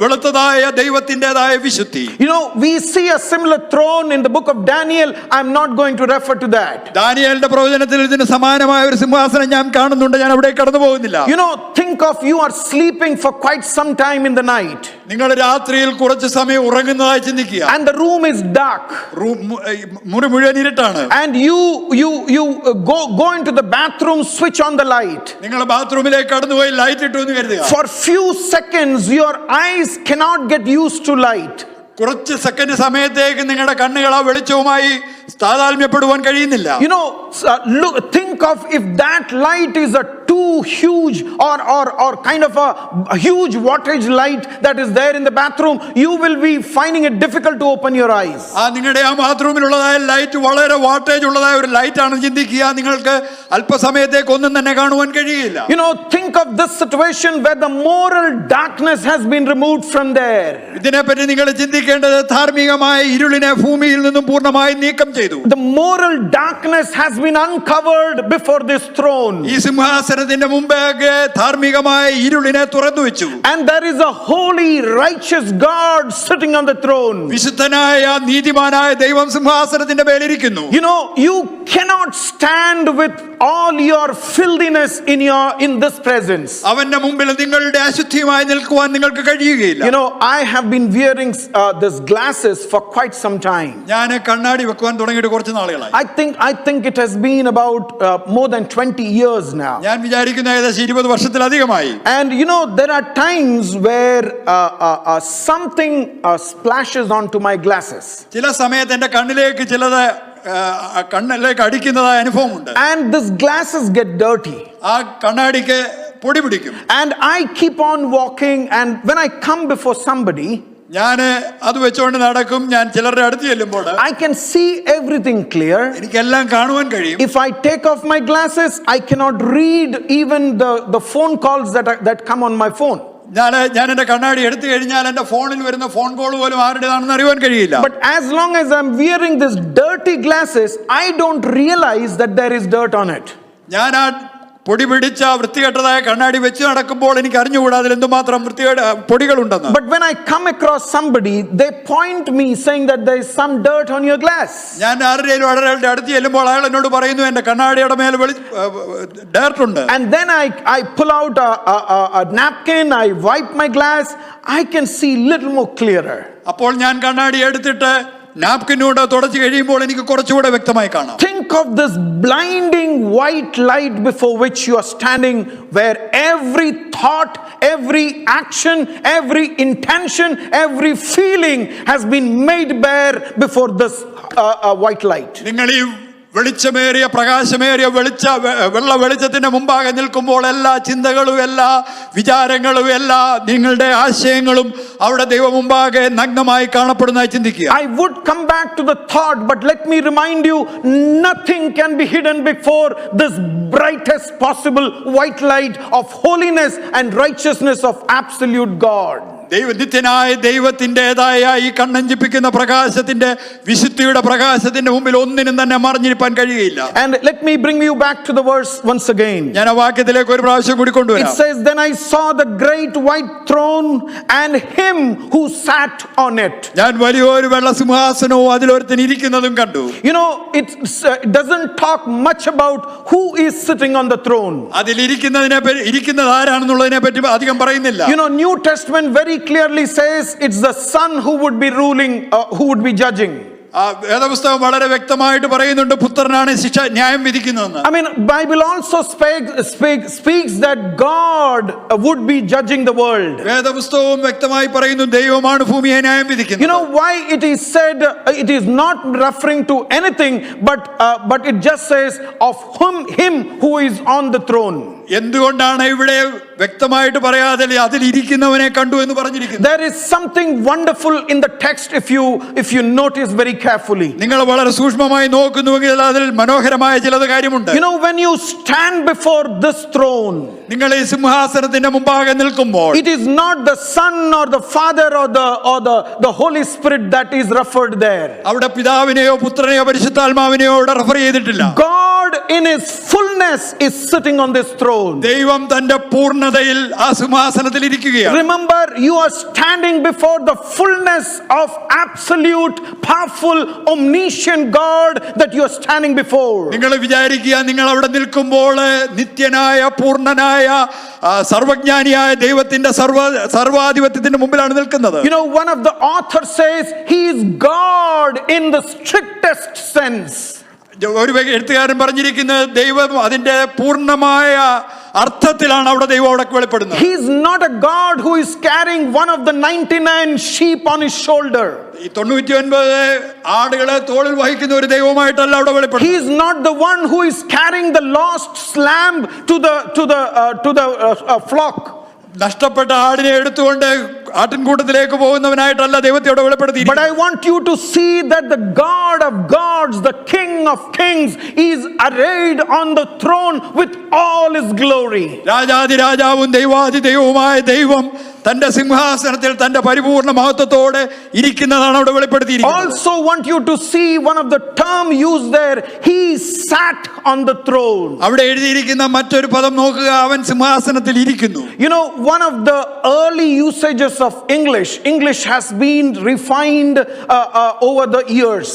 വെളുത്തതായ ദൈവത്തിന്റേതായ വിശുദ്ധി. You know, we see a similar throne in the book of Daniel. I'm not going to refer to that. ദാനിയേലിന്റെ പ്രവചനത്തിൽ ഇതിന് സമാനമായ ഒരു സിംഹാസനം ഞാൻ കാണുന്നുണ്ട്, ഞാൻ അവിടെ കടന്നു പോകുന്നില്ല. You know, think of you are sleeping for quite some time in the night. നിങ്ങൾ രാത്രിയിൽ കുറച്ച് സമയം ഉറങ്ങുന്നതായി ചിന്തിക്കുക. And the room is dark. മുറി മുഴുവൻ ഇരുട്ടാണ്. And you go into the bathroom, switch on the light. നിങ്ങൾ ബാത്റൂമിലേക്ക് കടന്നുപോയി ലൈറ്റ് ഇട്ടു എന്ന് കരുതുക. For few seconds your eyes cannot get used to light. കുറച്ച് സെക്കൻഡ് സമയത്തേക്ക് നിങ്ങളുടെ കണ്ണുകൾ ആ വെളിച്ചവുമായി താതാത്മ്യപ്പെടുവാൻ കഴിയുന്നില്ല. You know, think of if that light is a too huge or kind of a huge wattage light that is there in the bathroom, you will be finding it difficult to open your eyes. നിങ്ങളുടെ ആ ബാത്റൂമിലുള്ളതായ light വളരെ wattage ഉള്ളതായ ഒരു light ആണ് ചിന്തിക്കുക, നിങ്ങൾക്ക് അല്പസമയത്തേക്ക് ഒന്നും തന്നെ കാണുവാൻ കഴിയില്ല. You know, think think of this situation where the moral darkness has been removed from there. ഇതിനെപ്പറ്റി നിങ്ങൾ ചിന്തിക്കേണ്ടത് ധാർമ്മികമായ ഇരുളിനെ ഭൂമിയിൽ നിന്നും പൂർണ്ണമായി നീക്കം ചെയ്തു. The moral darkness has been uncovered before this throne. ഈ സിംഹാസനത്തിന്റെ മുമ്പാകെ ധാർമ്മികമായ ഇരുളിനെ തുറന്നു വെച്ചു. And there is a holy, righteous God sitting on the throne. വിശുദ്ധനായ നീതിമാനായ ദൈവം സിംഹാസനത്തിന്റെ മേലിരിക്കുന്നു. You know, you cannot stand with all your filthiness in this presence. അവന്റെ മുമ്പിൽ നിങ്ങളുടെ അശുദ്ധിയുമായി നിൽക്കുവാൻ നിങ്ങൾക്ക് കഴിയുകയില്ല. You know, I have been wearing these glasses for quite some time. ഞാൻ കണ്ണാടി വെക്കുവാൻ തുടങ്ങിയിട്ട് കുറച്ച് നാളുകളായി. I think it has been about more than 20 years now. ഞാൻ വിചാരിക്കുന്ന ഏകദേശം 20 വർഷത്തിലധികമായി. And you know, there are times where something splashes onto my glasses. ചില സമയത്ത് എന്റെ കണ്ണിലേക്ക് ചിലത് കണ്ണിലേക്ക് അടിക്കുന്നതായ അനുഭവമുണ്ട്. And these glasses get dirty. ആ കണ്ണാടിക്ക് പൊടി പിടിക്കും. And I keep on walking, and when I come before somebody, ഞാൻ അത് വെച്ചുകൊണ്ട് നടക്കും. ഞാൻ ചിലരുടെ അടുത്ത് ചെല്ലുമ്പോൾ I can see everything clear. എനിക്കെല്ലാം കാണുവാൻ കഴിയും. If I take off my glasses, I cannot read even the phone calls that come on my phone. ഞാൻ എന്റെ കണ്ണാടി എടുത്തു കഴിഞ്ഞാൽ എന്റെ ഫോണിൽ വരുന്ന ഫോൺ കോൾ പോലും ആരുടേതാണെന്ന് അറിയാൻ കഴിയില്ല. But as long as I'm wearing these dirty glasses, I don't realize that there is dirt on it. ഞാൻ ആ പൊടി പിടിച്ച വൃത്തികെട്ടതായ കണ്ണാടി വെച്ച് നടക്കുമ്പോൾ എനിക്ക് അറിഞ്ഞുകൂടാ അതിൽ എന്തുമാത്രം പൊടികളുണ്ടെന്ന്. But when I come across somebody, they point me saying that there is some dirt on your glass. ഞാൻ ആരുടെയും ഒരാളുടെ അടുത്ത് ചെല്ലുമ്പോൾ അയാൾ എന്നോട് പറയുന്നു എന്റെ കണ്ണാടിയുടെ മേൽ dirt ഉണ്ട്. And then I pull out a napkin, I wipe my glass, I can see little more clearer. അപ്പോൾ ഞാൻ കണ്ണാടി എടുത്തിട്ട് നാപ്കിനോട് തുടച്ചു കഴിയുമ്പോൾ എനിക്ക് കുറച്ചുകൂടെ വ്യക്തമായി കാണാം. Think of this blinding white light before which you are standing, where every thought, every action, every intention, every feeling has been made bare before this white light. നിങ്ങൾ ഈ വെളിച്ചമേറിയ പ്രകാശമേറിയ വെള്ള വെളിച്ചത്തിന്റെ മുമ്പാകെ നിൽക്കുമ്പോൾ എല്ലാ ചിന്തകളും എല്ലാ വിചാരങ്ങളും എല്ലാ നിങ്ങളുടെ ആശയങ്ങളും അവിടെ ദൈവ മുമ്പാകെ നഗ്നമായി കാണപ്പെടുന്നതായി ചിന്തിക്കുക. I would come back to the thought, but let me remind you, nothing can be hidden before this brightest possible white light of holiness and righteousness of absolute God. നിത്യനായ ദൈവത്തിൻ്റെതായ ഈ കണ്ണഞ്ചിപ്പിക്കുന്ന പ്രകാശത്തിന്റെ വിശുദ്ധിയുടെ പ്രകാശത്തിന്റെ മുമ്പിൽ ഒന്നിനും തന്നെ മറിഞ്ഞിരിക്കാൻ കഴിയില്ല. And let me bring you back to the verse once again. ഞാൻ ആ വാക്യത്തിലേക്ക് ഒരു പ്രാവശ്യം കൂടി കൊണ്ടുവരാം. It says, then I saw the great white throne and him who sat on it. ഞാൻ വലിയൊരു വെള്ള സിംഹാസനവും അതിലൊരുത്തൻ ഇരിക്കുന്നതും കണ്ടു. You know, it doesn't talk much about who is sitting on the throne. ഇരിക്കുന്നത് ആരാണെന്നുള്ളതിനെ പറ്റി അധികം പറയുന്നില്ല. You know, New Testament very clearly says it's the Son who would be ruling, who would be judging. വേദപുസ്തകം വളരെ വ്യക്തമായിട്ട് പറയുന്നുണ്ട് പുത്രനാണ് ശിക്ഷ ന്യായം വിധിക്കുന്നതെന്ന്. I mean, Bible also speaks that God would be judging the world. വേദപുസ്തകവും വ്യക്തമായി പറയുന്നു ദൈവമാണ് ഭൂമിയെ ന്യായം വിധിക്കുന്നത്. You know why it is said, it is not referring to anything, but it just says of him who is on the throne. എന്തുകൊണ്ടാണ് ഇവിടെ വ്യക്തമായിട്ട് പറയാതെ അതിൽ ഇരിക്കുന്നവനെ കണ്ടു എന്ന് പറഞ്ഞിരിക്കുന്നത്? There is something wonderful in the text if you notice very carefully. നിങ്ങൾ വളരെ സൂക്ഷ്മമായി നോക്കുന്നുവെങ്കിൽ അതിൽ മനോഹരമായ ചില കാര്യമുണ്ട്. You know, when you stand before this throne, നിങ്ങൾ ഈ സിംഹാസനത്തിന്റെ മുമ്പാകെ നിൽക്കുമ്പോൾ it is not the Son or the Father or the Holy Spirit that is referred there. അവിടെ പിതാവിനെയോ പുത്രനെയോ പരിശുദ്ധാത്മാവിനെയോ അവിടെ റെഫർ ചെയ്തിട്ടില്ല. God in his fullness is sitting on this throne. ദൈവം തന്റെ പൂർണ്ണതയിൽ ആ സിംഹാസനത്തിൽ ഇരിക്കുകയാണ്. Remember, you are standing before the fullness of absolute, powerful, omniscient God that you are standing before. നിങ്ങൾ വിചാരിക്കുക, നിങ്ങൾ അവിടെ നിൽക്കുമ്പോൾ നിത്യനായ പൂർണ്ണനായ സർവജ്ഞാനിയായ ദൈവത്തിന്റെ സർവാധിപത്യത്തിന്റെ മുമ്പിലാണ് നിൽക്കുന്നത്. You know, one of the authors says he is God in the strictest sense. ഒരു എഴുത്തുകാരൻ പറഞ്ഞിരിക്കുന്നത് ദൈവം അതിന്റെ പൂർണ്ണമായ അർത്ഥത്തിലാണ് അവിടെ ദൈവം അവിടെ വെളിപ്പെടുന്നത്. He is not a God who is carrying one of the 99 sheep on his shoulder. ഈ 99 ആടുകളെ തോളിൽ വഹിക്കുന്ന ഒരു ദൈവമായിട്ടല്ല അവിടെ വെളിപ്പെടുന്നത്. He is not the one who is carrying the lost lamb to the flock. നഷ്ടപ്പെട്ട ആടിനെ എടുത്തുകൊണ്ട് ആട്ടിൻകൂട്ടത്തിലേക്ക് പോകുന്നവനായിട്ടല്ല ദൈവത്തെ അവിടെ വെളിപ്പെടുത്തിയിരിക്കുന്നത്. But I want you to see that the God of gods, the King of kings, is arrayed on the throne with all his glory. രാജാതി രാജാവും ദൈവാതി ദൈവവുമായ ദൈവം തന്റെ സിംഹാസനത്തിൽ തന്റെ പരിപൂർണ്ണ മഹത്വത്തോടെ ഇരിക്കുന്നതാണ് അവിടെ വെളിപ്പെടുത്തിയിരിക്കുന്നത്. Also want you to see one of the term used there, he sat on the throne. അവിടെ എഴുതിയിരിക്കുന്ന മറ്റൊരു പദം നോക്കുക, അവൻ സിംഹാസനത്തിൽ ഇരിക്കുന്നു. You know, one of the early usages of English has been refined over the years.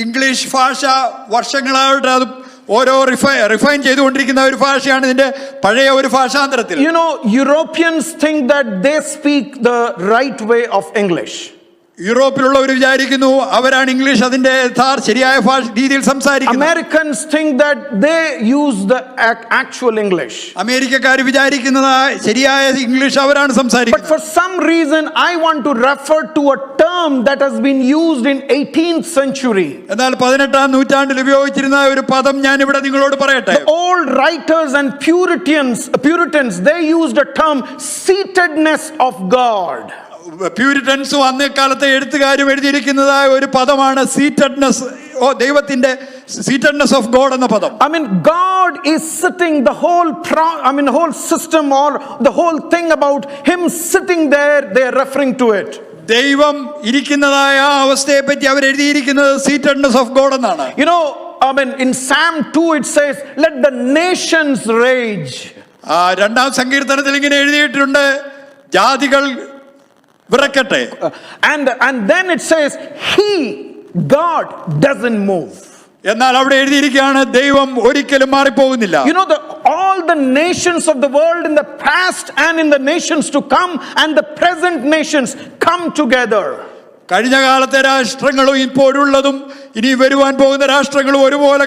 English ഭാഷ വർഷങ്ങളായിട്ട് അത് ഓരോ റിഫൈൻ ചെയ്തുകൊണ്ടിരിക്കുന്ന ഒരു ഭാഷയാണ് ഇതിന്റെ പഴയ ഒരു ഭാഷാന്തരത്തിൽ. You know, Europeans think that they speak the right way of English. യൂറോപ്പിലുള്ളവർ വിചാരിക്കുന്നു അവരാണ് ഇംഗ്ലീഷ് അതിന്റെ ശരിയായ രീതിയിൽ സംസാരിക്കുന്നത്. Americans think that they use the actual English. അമേരിക്കക്കാർ വിചാരിക്കുന്നത് ശരിയായ ഇംഗ്ലീഷ് അവരാണ് സംസാരിക്കുന്നത്. But for some reason I want to refer to a term that has been used in 18th century. എന്നാൽ 18ാം നൂറ്റാണ്ടിൽ ഉപയോഗിച്ചിരുന്ന ഒരു പദം ഞാൻ ഇവിടെ നിങ്ങളോട് പറയട്ടെ. The old writers and Puritans, they used a term seatedness of God. പ്യൂരിറ്റൻസും അന്നേ കാലത്തെ എഴുത്തുകാരും എഴുതിയിരിക്കുന്നതായ ഒരു പദമാണ് സീറ്റഡ്നെസ്, ദൈവത്തിന്റെ സീറ്റഡ്നെസ് ഓഫ് ഗോഡ് എന്ന പദം. I mean, God is sitting, the whole system or the whole thing about him sitting there, they are referring to it. ദൈവം ഇരിക്കുന്നതായ ആ അവസ്ഥയെ പറ്റി അവർ എഴുതിയിരിക്കുന്നത് സീറ്റഡ്നെസ് ഓഫ് ഗോഡ് എന്നാണ്. You know, I mean, in Psalm 2 it says, let the nations rage. രണ്ടാം സങ്കീർത്തനത്തിൽ ഇങ്ങനെ എഴുതിയിട്ടുണ്ട്, ജാതികൾ വിറക്കട്ടെ. And then it says, God doesn't move. എന്നാൽ അവിടെ എഴുതിയിരിക്കുകയാണ് ദൈവം ഒരിക്കലും മാറിപ്പോകുന്നില്ല. You know, all the nations of the world in the past and in the nations to come and the present nations come together. കഴിഞ്ഞ കാലത്തെ രാഷ്ട്രങ്ങളും ഇപ്പോഴുള്ളതും ഇനി വരുവാൻ പോകുന്ന രാഷ്ട്രങ്ങളും ഒരുപോലെ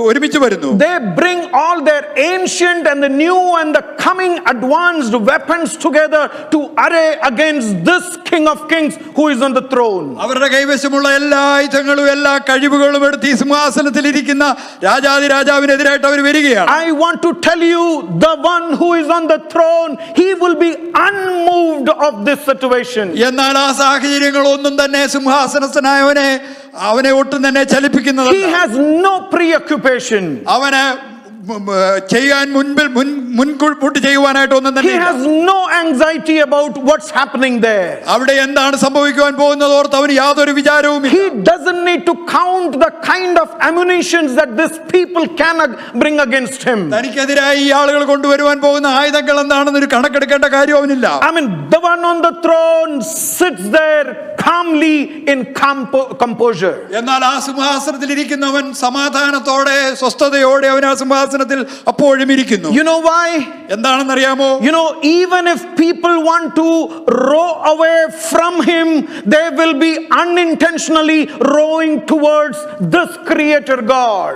ഒരുമിച്ച് വരുന്നു. They bring all their ancient and the new and the coming advanced weapons together to array against this King of Kings who is on the throne. അവരുടെ കൈവശമുള്ള എല്ലാ ആയുധങ്ങളും എല്ലാ കഴിവുകളും എടുത്ത് ഈ സിംഹാസനത്തിൽ ഇരിക്കുന്ന രാജാതി രാജാവിനെതിരായിട്ട് അവർ വരികയാണ്. I want to tell you, the one who is on the throne, he will be unmoved of this situation. എന്നാൽ ആ സാഹചര്യങ്ങളൊന്നും തന്നെ സിംഹാസനസ്ഥനായവനെ ഒട്ടും തന്നെ ചലിപ്പിക്കുന്നതല്ല. He has no preoccupation. അവന് ചെയ്യാൻ മുൻകൂട്ടി ചെയ്യുവാനായിട്ട് ഒന്നും തന്നെ. He has no anxiety about what's happening there. അവിടെ എന്താണ് സംഭവിക്കുവാൻ പോകുന്നത് ഓർത്ത് അവന് യാതൊരു വിചാരവുമില്ല. He doesn't need to count the kind of ammunitions that this people can bring against him. തനിക്കെതിരായി ഈ ആളുകൾ കൊണ്ടുവരുവാൻ പോകുന്ന ആയുധങ്ങൾ എന്താണെന്ന് ഒരു കണക്കെടുക്കേണ്ട കാര്യം അവനില്ല. I mean, the one on the throne sits there calmly in composure. എന്നാൽ ആ സിംഹാസനത്തിൽ ഇരിക്കുന്നവൻ സമാധാനത്തോടെ സ്വസ്ഥതയോടെ അവൻ ആ സിംഹാസനത്തിൽ അപ്പോഴും ഇരിക്കുന്നു. You know why? എന്താണെന്ന് അറിയാമോ? You know, even if people want to row away from him, they will be unintentionally rowing towards this creator God.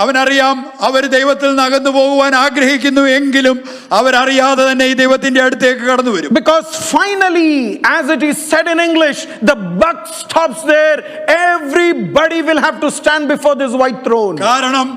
അവനറിയാം അവർ ദൈവത്തിൽ നിന്ന് അകന്നു പോകുവാൻ ആഗ്രഹിക്കുന്നു എങ്കിലും അവരറിയാതെ തന്നെ ഈ ദൈവത്തിന്റെ അടുത്തേക്ക് കടന്നു വരും. Because finally, as it is said in English, the buck stops there. Everybody will have to stand before this white throne. കാരണം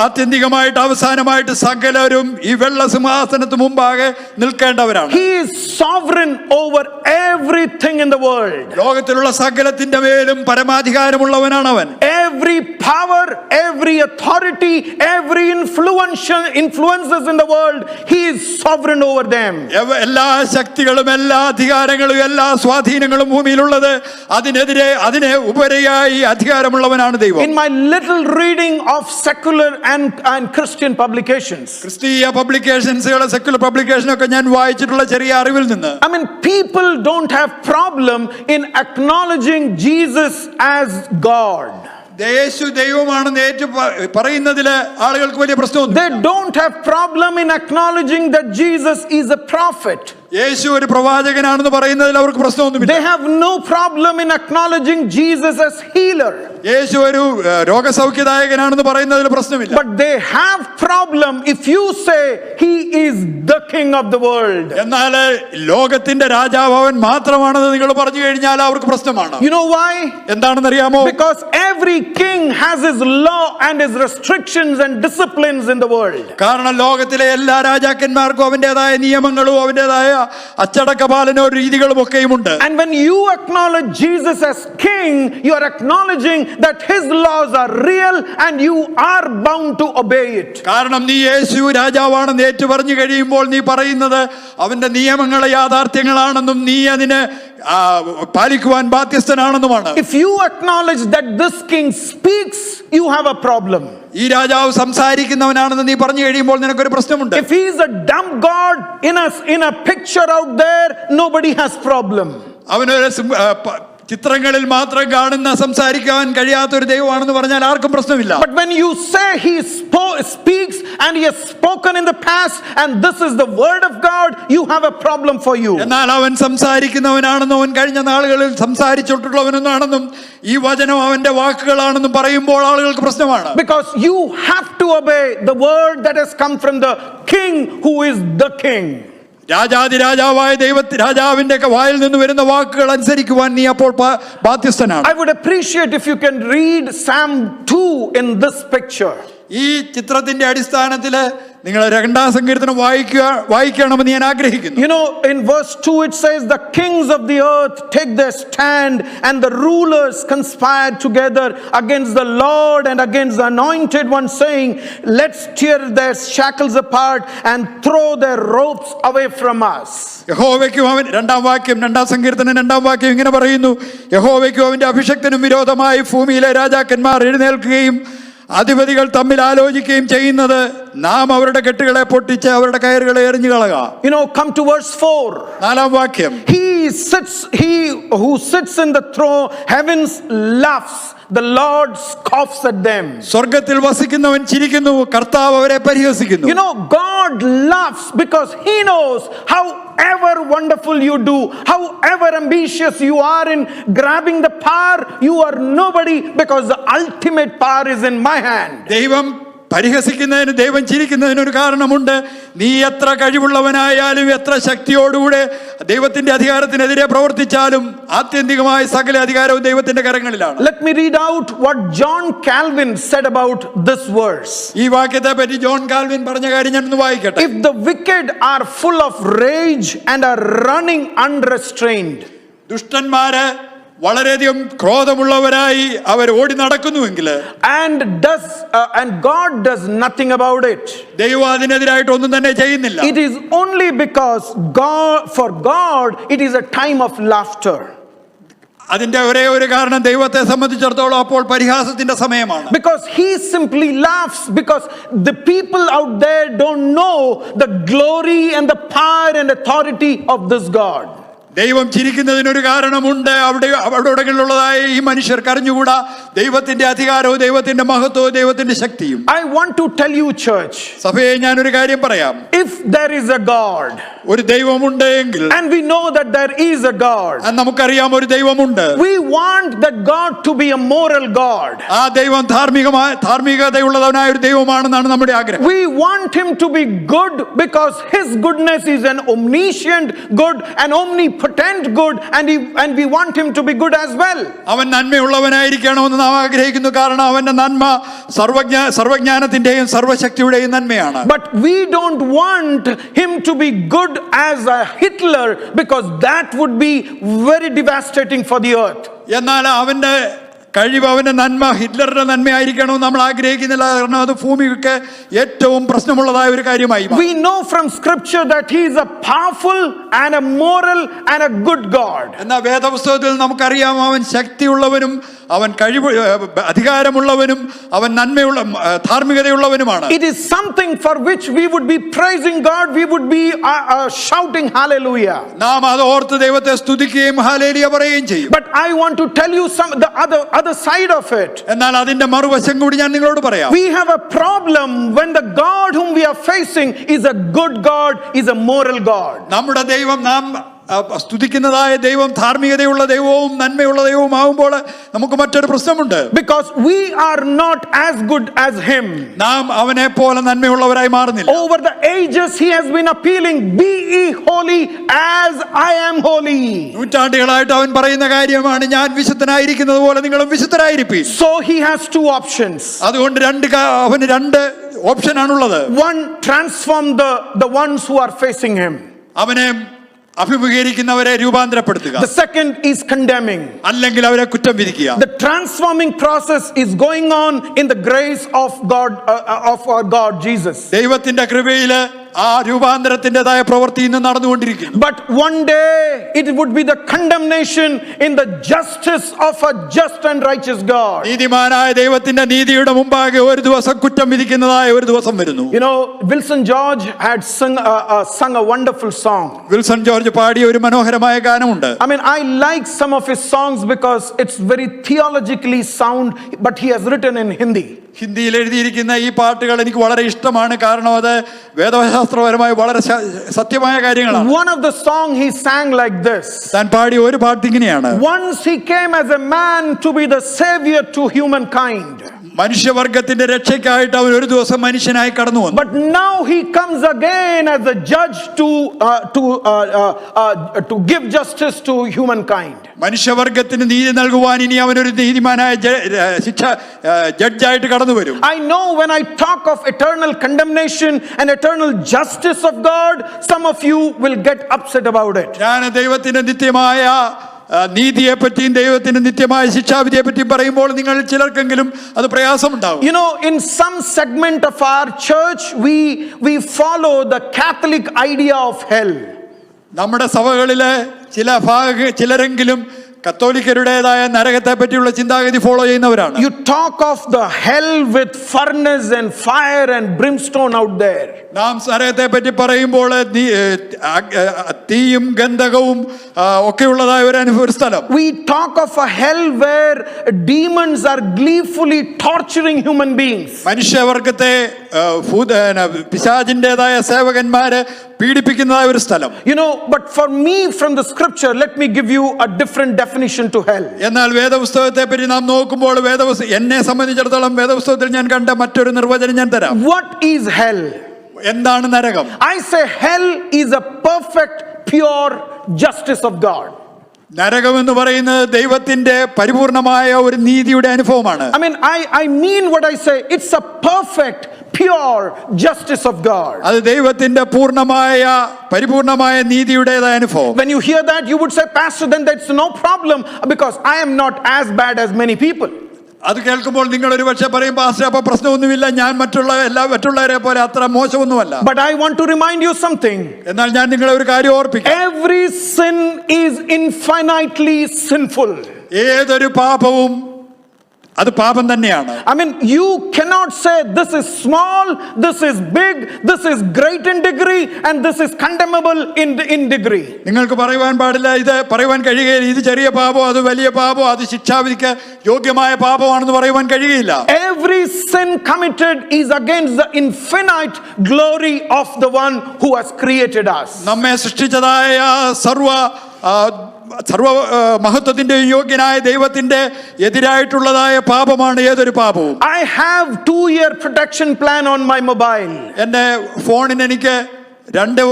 ആത്യന്തികമായിട്ട് അവസാനമായിട്ട് സകലരും ഈ വെള്ള സിംഹാസനത്തിന് മുമ്പാകെ നിൽക്കേണ്ടവരാണ്. He is sovereign over everything in the world. ലോകത്തിലുള്ള സകലത്തിന്റെ മേലും പരമാധികാരമുള്ളവനാണ് അവൻ. Every power, every authority, every influences in the world, he is sovereign over them. എല്ലാ ശക്തികളും എല്ലാ അധികാരങ്ങളും എല്ലാ സ്വാധീനങ്ങളും ഭൂമിയിലുള്ളത് അതിനെ ഉപരിയായി അധികാരമുള്ളവനാണ് ദൈവം. In my little reading of secular and Christian publications, ക്രിസ്തീയ പബ്ലിക്കേഷൻസുകൾ സെക്യുലർ പബ്ലിക്കേഷൻ ഒക്കെ ഞാൻ വായിച്ചിട്ടുള്ള ചെറിയ അറിവിൽ നിന്ന്, I mean, people don't have problem in acknowledging Jesus as God. യേശു ദൈവമാണെന്ന് ഏറ്റു പറയുന്നതിൽ ആളുകൾക്ക് വലിയ പ്രശ്നമൊന്നും. They don't have problem in acknowledging that Jesus is a prophet. യേശു ഒരു പ്രവാചകനാണെന്ന് പറയുന്നതിൽ അവർക്ക് പ്രശ്നമൊന്നുമില്ല. They have no problem in acknowledging Jesus as healer. യേശു ഒരു രോഗസൗഖ്യദായകനാണെന്ന് പറയുന്നതിൽ പ്രശ്നമില്ല. But they have problem if you say he is the king of the world. എന്നാൽ ലോകത്തിന്റെ രാജാവ് അവൻ മാത്രമാണെന്ന് നിങ്ങൾ പറഞ്ഞു കഴിഞ്ഞാൽ അവർക്ക് പ്രശ്നമാണ്. You know why? എന്താണെന്ന് അറിയാമോ? Because every king has his law and his restrictions and disciplines in the world. കാരണം ലോകത്തിലെ എല്ലാ രാജാക്കന്മാർക്കും അവന്റേതായ നിയമങ്ങളും അവന്റേതായ അച്ചടക്ക പാലനോ രീതികളും ഒക്കെയുമുണ്ട്. And when you acknowledge Jesus as king, you are acknowledging that his laws are real and you are bound to obey it. കാരണം നീ യേശു രാജാവാണെന്ന് ഏറ്റുപറഞ്ഞു കഴിയുമ്പോൾ നീ പറയുന്നത് അവന്റെ നിയമങ്ങളെ യാഥാർത്ഥ്യങ്ങളാണെന്നും നീ അതിനെ പാലിക്കുവാൻ ബാധ്യസ്ഥനാണെന്നുമാണ്. If you acknowledge that this king speaks, you have a problem. ഈ രാജാവ് സംസാരിക്കുന്നവനാണെന്ന് നീ പറഞ്ഞു കഴിയുമ്പോൾ നിനക്കൊരു പ്രശ്നമുണ്ട്. If he is a dumb god in a picture out there, nobody has problem. അവനൊരു ചിത്രങ്ങളിൽ മാത്രം കാണുന്ന സംസാരിക്കാൻ കഴിയാത്ത ഒരു ദൈവമാണെന്ന് പറഞ്ഞാൽ ആർക്കും പ്രശ്നമില്ല. But when you say he speaks and he has spoken in the past and this is the word of God, you have a problem for you. എന്നാൽ അവൻ സംസാരിക്കുന്നവനാണെന്നും അവൻ കഴിഞ്ഞ നാളുകളിൽ സംസാരിച്ചിട്ടുള്ളവനാണെന്നും ഈ വചനം അവന്റെ വാക്കുകളാണെന്നും പറയുമ്പോൾ ആളുകൾക്ക് പ്രശ്നമാണ്. Because you have to obey the word that has come from the king who is the king. രാജാതിരാജാവായ രാജാവിന്റെ വായിൽ നിന്ന് വരുന്ന വാക്കുകൾ അനുസരിക്കുവാൻ നീ അപ്പോൾ ബാധ്യസ്ഥനാണ്. I would appreciate if you can read Psalm 2 in this picture. ഈ ചിത്രത്തിന്റെ അടിസ്ഥാനത്തിൽ നിങ്ങൾ 2-ാം സങ്കീർത്തനം വായിക്കണമെന്ന് ഞാൻ ആഗ്രഹിക്കുന്നു. You know, in verse 2 it says, the kings of the earth take their stand and the rulers conspire together against the Lord and against the anointed one, saying, let's tear their shackles apart and throw their ropes away from us. യഹോവയ്ക്കും അവൻ 2-ാം സങ്കീർത്തനം 2-ാം വാക്യം ഇങ്ങനെ പറയുന്നു, യഹോവയ്ക്കും അവന്റെ അഭിഷക്തനും വിരോധമായി ഭൂമിയിലെ രാജാക്കന്മാർ എഴുന്നേൽക്കുകയും അധിപതികൾ തമ്മിൽ ആലോചിക്കുകയും ചെയ്യുന്നത് നാം അവരുടെ കെട്ടുകളെ പൊട്ടിച്ച് അവരുടെ കയറുകളെ എറിഞ്ഞു കളക. You know, come to verse 4. 4-ാം വാക്യം. He who sits in the throne, heavens laughs, the Lord scoffs at them. സ്വർഗ്ഗത്തിൽ വസിക്കുന്നവൻ ചിരിക്കുന്നു, കർത്താവ് അവരെ പരിഹസിക്കുന്നു. You know, God laughs because he knows however wonderful you do, however ambitious you are in grabbing the power, you are nobody because the ultimate power is in my hand. ദൈവം പരിഹസിക്കുന്നതിന്, ദൈവം ചിരിക്കുന്നതിനൊരു കാരണമുണ്ട്. നീ എത്ര കഴിവുള്ളവനായാലും എത്ര ശക്തിയോടുകൂടെ ദൈവത്തിന്റെ അധികാരത്തിനെതിരെ പ്രവർത്തിച്ചാലും ആത്യന്തികമായ സകല അധികാരവും ദൈവത്തിന്റെ കരങ്ങളിലാണ്. Let me read out what John Calvin said about this verse. ഈ വാക്യത്തെ പറ്റി ജോൺ കാൽവിൻ പറഞ്ഞ കാര്യം ഞാൻ ഒന്ന് വായിക്കട്ടെ. If the wicked are full of rage and are running unrestrained, ദുഷ്ടന്മാര് വളരെയധികം ക്രോധമുള്ളവരായി അവർ ഓടി നടക്കുന്നുവെങ്കിൽ, and God does nothing about it, ദൈവം അതിനെതിരായിട്ട് ഒന്നും തന്നെ ചെയ്യുന്നില്ല. it is only because for God it is a time of laughter. അതിന്റെ ഒരേ ഒരു കാരണം ദൈവത്തെ സംബന്ധിച്ചിടത്തോളം അപ്പോൾ പരിഹാസത്തിന്റെ സമയമാണ്. Because he simply laughs because the people out there don't know the glory and the power and authority of this God. ദൈവം ചിരിക്കുന്നതിനൊരു കാരണമുണ്ട്. അവിടെയുള്ളതായ ഈ മനുഷ്യർക്ക് അറിഞ്ഞുകൂടാ ദൈവത്തിന്റെ അധികാരവും ദൈവത്തിന്റെ മഹത്വവും ദൈവത്തിന്റെ ശക്തിയും. I want to tell you, church, സഭയെ ഞാനൊരു കാര്യം പറയാം. if there is a God, ഒരു ദൈവമുണ്ട് എങ്കിൽ, and we know that there is a God, നമുക്കറിയാം ഒരു ദൈവമുണ്ട്. we want that God to be a moral God. ആ ദൈവം ധാർമ്മികതയുള്ളവനായ ഒരു ദൈവമാണെന്നാണ് നമ്മുടെ ആഗ്രഹം. We want him to be good because his goodness is an omniscient good and omnipotent good, and we want him to be good as well. അവൻ നന്മയുള്ളവനായിരിക്കണമെന്ന് നാം ആഗ്രഹിക്കുന്നു. കാരണം അവന്റെ നന്മ സർവജ്ഞാനത്തിന്റെയും സർവശക്തിയുടെയും നന്മയാണ്. But we don't want him to be good as a Hitler because that would be very devastating for the earth. എന്നാൽ അവന്റെ കഴിവ്, അവന്റെ നന്മ ഹിറ്റ്ലറുടെ നന്മയായിരിക്കണമെന്ന് നമ്മൾ ആഗ്രഹിക്കുന്നില്ല. കാരണം അത് ഭൂമിക്ക് ഏറ്റവും പ്രശ്നമുള്ളതായ ഒരു കാര്യമായി. We know from scripture that he is a powerful and a moral and a good God. എന്നാൽ വേദപുസ്തകത്തിൽ നമുക്കറിയാം അവൻ ശക്തിയുള്ളവനും അവൻ അധികാരമുള്ളവനും അവൻ ധാർമ്മികതയുള്ളവനുമാണ്. It is something for which we would be praising God, we would be shouting hallelujah. നാം അത് ഓർത്ത് ദൈവത്തെ സ്തുതിക്കുകയും ഹല്ലേലൂയ പറയുകയും ചെയ്യും. But I want to tell you the other side of it. എന്നാൽ അതിന്റെ മറുവശം കൂടി ഞാൻ നിങ്ങളോട് പറയാം. We have a problem when the God whom we are facing is a good God, is a moral God. നമ്മുടെ ദൈവം, നാം സ്തുതിക്കുന്നതായ ദൈവം ധാർമ്മികതയുള്ള ദൈവവും നന്മയുള്ള ദൈവവും ആവുമ്പോൾ നമുക്ക് മറ്റൊരു പ്രശ്നമുണ്ട്. Because we are not as good as him. നാം അവനെ പോലെ നന്മയുള്ളവരായി മാറുന്നില്ല. Over the ages he has been appealing, be ye holy as I am holy. നൂറ്റാണ്ടുകളായിട്ട് അവൻ പറയുന്ന കാര്യമാണ്, ഞാൻ വിശുദ്ധനായിരിക്കുന്നത് പോലെ നിങ്ങളും വിശുദ്ധരായിരിക്കും. So he has two options. അതുകൊണ്ട് അവന് രണ്ട് ഓപ്ഷൻ ആണുള്ളത്. One, transform the ones who are facing him. അവനെ അഭിമുഖീകരിക്കുന്നവരെ രൂപാന്തരപ്പെടുത്തുക. The second is condemning. അല്ലെങ്കിൽ അവരെ കുറ്റം വിധിക്കുക. The transforming process is going on in the grace of God, of our God Jesus. ദൈവത്തിന്റെ കൃപയില് ആ രൂപാന്തരത്തിൻ്റെതായ പ്രവൃത്തി ഇന്ന് നടന്നുകൊണ്ടിരിക്കുന്നു. But one day it would be the condemnation in the justice of a just and righteous God. നീതിമാനായ ദൈവത്തിന്റെ നീതിയുടെ മുമ്പാകെ ഒരു ദിവസം കുറ്റം വിധിക്കുന്നതായ ഒരു ദിവസം വരുന്നു. You know, Wilson George had sung a wonderful song. Wilson George പാടിയ ഒരു മനോഹരമായ ഗാനമുണ്ട്. I mean, I like some of his songs because it's very theologically sound, but he has written in Hindi. ഹിന്ദിയിൽ എഴുതിയിരിക്കുന്ന ഈ പാട്ടുകൾ എനിക്ക് വളരെ ഇഷ്ടമാണ്. കാരണം അത് വേദശാസ്ത്രപരമായി വളരെ സത്യമായ കാര്യങ്ങളാണ്. One of the song he sang like this. താൻ പാടിയ ഒരു പാട്ട് ഇങ്ങനെയാണ്. Once he came as a man to be the savior to humankind. മനുഷ്യവർഗത്തിന്റെ രക്ഷയ്ക്കായിട്ട് അവൻ ഒരു ദിവസം മനുഷ്യനായി കടന്നു വന്നു. But now he comes again as a judge to give justice to humankind. മനുഷ്യവർഗത്തിന് നീതി നൽകുവാൻ ഇനി അവനൊരു നീതിമാനായ ജഡ്ജായിട്ട് കടന്നു വരും. I know when I talk of eternal condemnation and eternal justice of God, some of you will get upset about it. ഞാൻ ദൈവത്തിന്റെ നിത്യമായ നീതിയെ പറ്റിയും ദൈവത്തിന്റെ നിത്യമായ ശിക്ഷാവിധിയെ പറ്റിയും പറയുമ്പോൾ നിങ്ങൾ ചിലർക്കെങ്കിലും അത് പ്രയാസമുണ്ടാവും. You know, in some segment of our church we follow the Catholic idea of hell. നമ്മുടെ സഭകളിലെ ചിലരെങ്കിലും കത്തോലിക്കരുടേതായ നരകത്തെ പറ്റിയുള്ള ചിന്താഗതി ഫോളോ ചെയ്യുന്നവരാണ്. You talk of the hell with furnace and fire and brimstone out there. നാം നരകത്തെ പറ്റി പറയുമ്പോൾ തീയും ഗന്ധകവും ഒക്കെയുള്ളതായ ഒരു സ്ഥലം. We talk of a hell where demons are gleefully torturing human beings. മനുഷ്യവർഗത്തെ പിശാചിന്റേതായ സേവകന്മാരെ പീഡിപ്പിക്കുന്നതായ ഒരു സ്ഥലം. You know, but for me from the scripture, let me give you a different definition to hell. എന്നാൽ വേദപുസ്തകത്തെ പറ്റി നാം നോക്കുമ്പോൾ എന്നെ സംബന്ധിച്ചിടത്തോളം വേദപുസ്തകത്തിൽ ഞാൻ കണ്ട മറ്റൊരു നിർവചനം ഞാൻ തരാം. What is hell? എന്താണ് നരകം? I say hell is a perfect pure justice of God. നരകം എന്ന് പറയുന്നത് ദൈവത്തിന്റെ പരിപൂർണമായ ഒരു നീതിയുടെ അനുഭവമാണ്. I mean, I mean what I say. It's a perfect pure justice of God. അത് ദൈവത്തിന്റെ പരിപൂർണമായ നീതിയുടേതായ അനുഭവം. When you hear that, you would say, Pastor, then that's no problem because I am not as bad as many people. അത് കേൾക്കുമ്പോൾ നിങ്ങൾ ഒരു പക്ഷേ പറയും, പാസ്റ്റർ അപ്പൊ പ്രശ്നമൊന്നുമില്ല, ഞാൻ മറ്റുള്ളവരെ പോലെ അത്ര മോശമൊന്നുമല്ല. But I want to remind you something. എന്നാൽ ഞാൻ നിങ്ങളെ ഒരു കാര്യം ഓർപ്പിക്കാം. Every sin is infinitely sinful. ഏതൊരു പാപവും അത് പാപം തന്നെയാണ്. I mean, you cannot say this is small, this is big, this is great in degree, and this is condemnable in degree. നിങ്ങൾക്ക് പറയുവാൻ പാടില്ല, ഇത് പറയുവാൻ കഴിയുകയില്ല, ഇത് ചെറിയ പാപോ അത് വലിയ പാപോ അത് ശിക്ഷാവിധിക്ക് യോഗ്യമായ പാപമാണെന്ന് പറയുവാൻ കഴിയുകയില്ല. Every sin committed is against the infinite glory of the one who has created us. നമ്മെ സൃഷ്ടിച്ചതായ സർവ മഹത്വത്തിന്റെ യോഗ്യനായ ദൈവത്തിന്റെ എതിരായിട്ടുള്ളതായ പാപമാണ് ഏതൊരു പാപവും. I have 2-year protection plan on my mobile. എന്റെ ഫോണിന് എനിക്ക് 2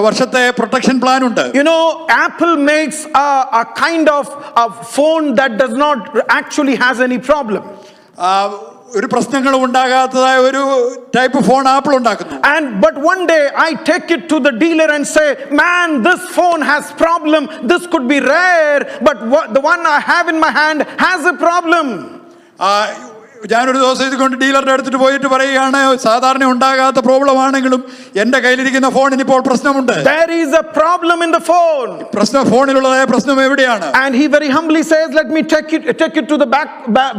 വർഷത്തെ പ്രൊട്ടക്ഷൻ പ്ലാൻ ഉണ്ട്. You know, Apple makes a kind of a phone that does not actually has any problem. ഒരു പ്രശ്നങ്ങളും ഉണ്ടാകാത്തതായ ഒരു ടൈപ്പ് ഫോൺ ആപ്പിൾ ഉണ്ടാക്കുന്നു. But one day I take it to the dealer and say, man, this phone has problem. This could be rare, but the one I have in my hand has a problem. ഞാനൊരു ദിവസം ഇതുകൊണ്ട് ഡീലറുടെ അടുത്തിട്ട് പോയിട്ട് പറയുകയാണ്, സാധാരണ ഉണ്ടാകാത്ത problem ആണെങ്കിലും എന്റെ കയ്യിലിരിക്കുന്ന ഫോണിന് ഇപ്പോൾ പ്രശ്നമുണ്ട്. There is a problem in the phone. ഫോണിലുള്ളതായ പ്രശ്നം എവിടെയാണ്? And he very humbly says, let me take it to the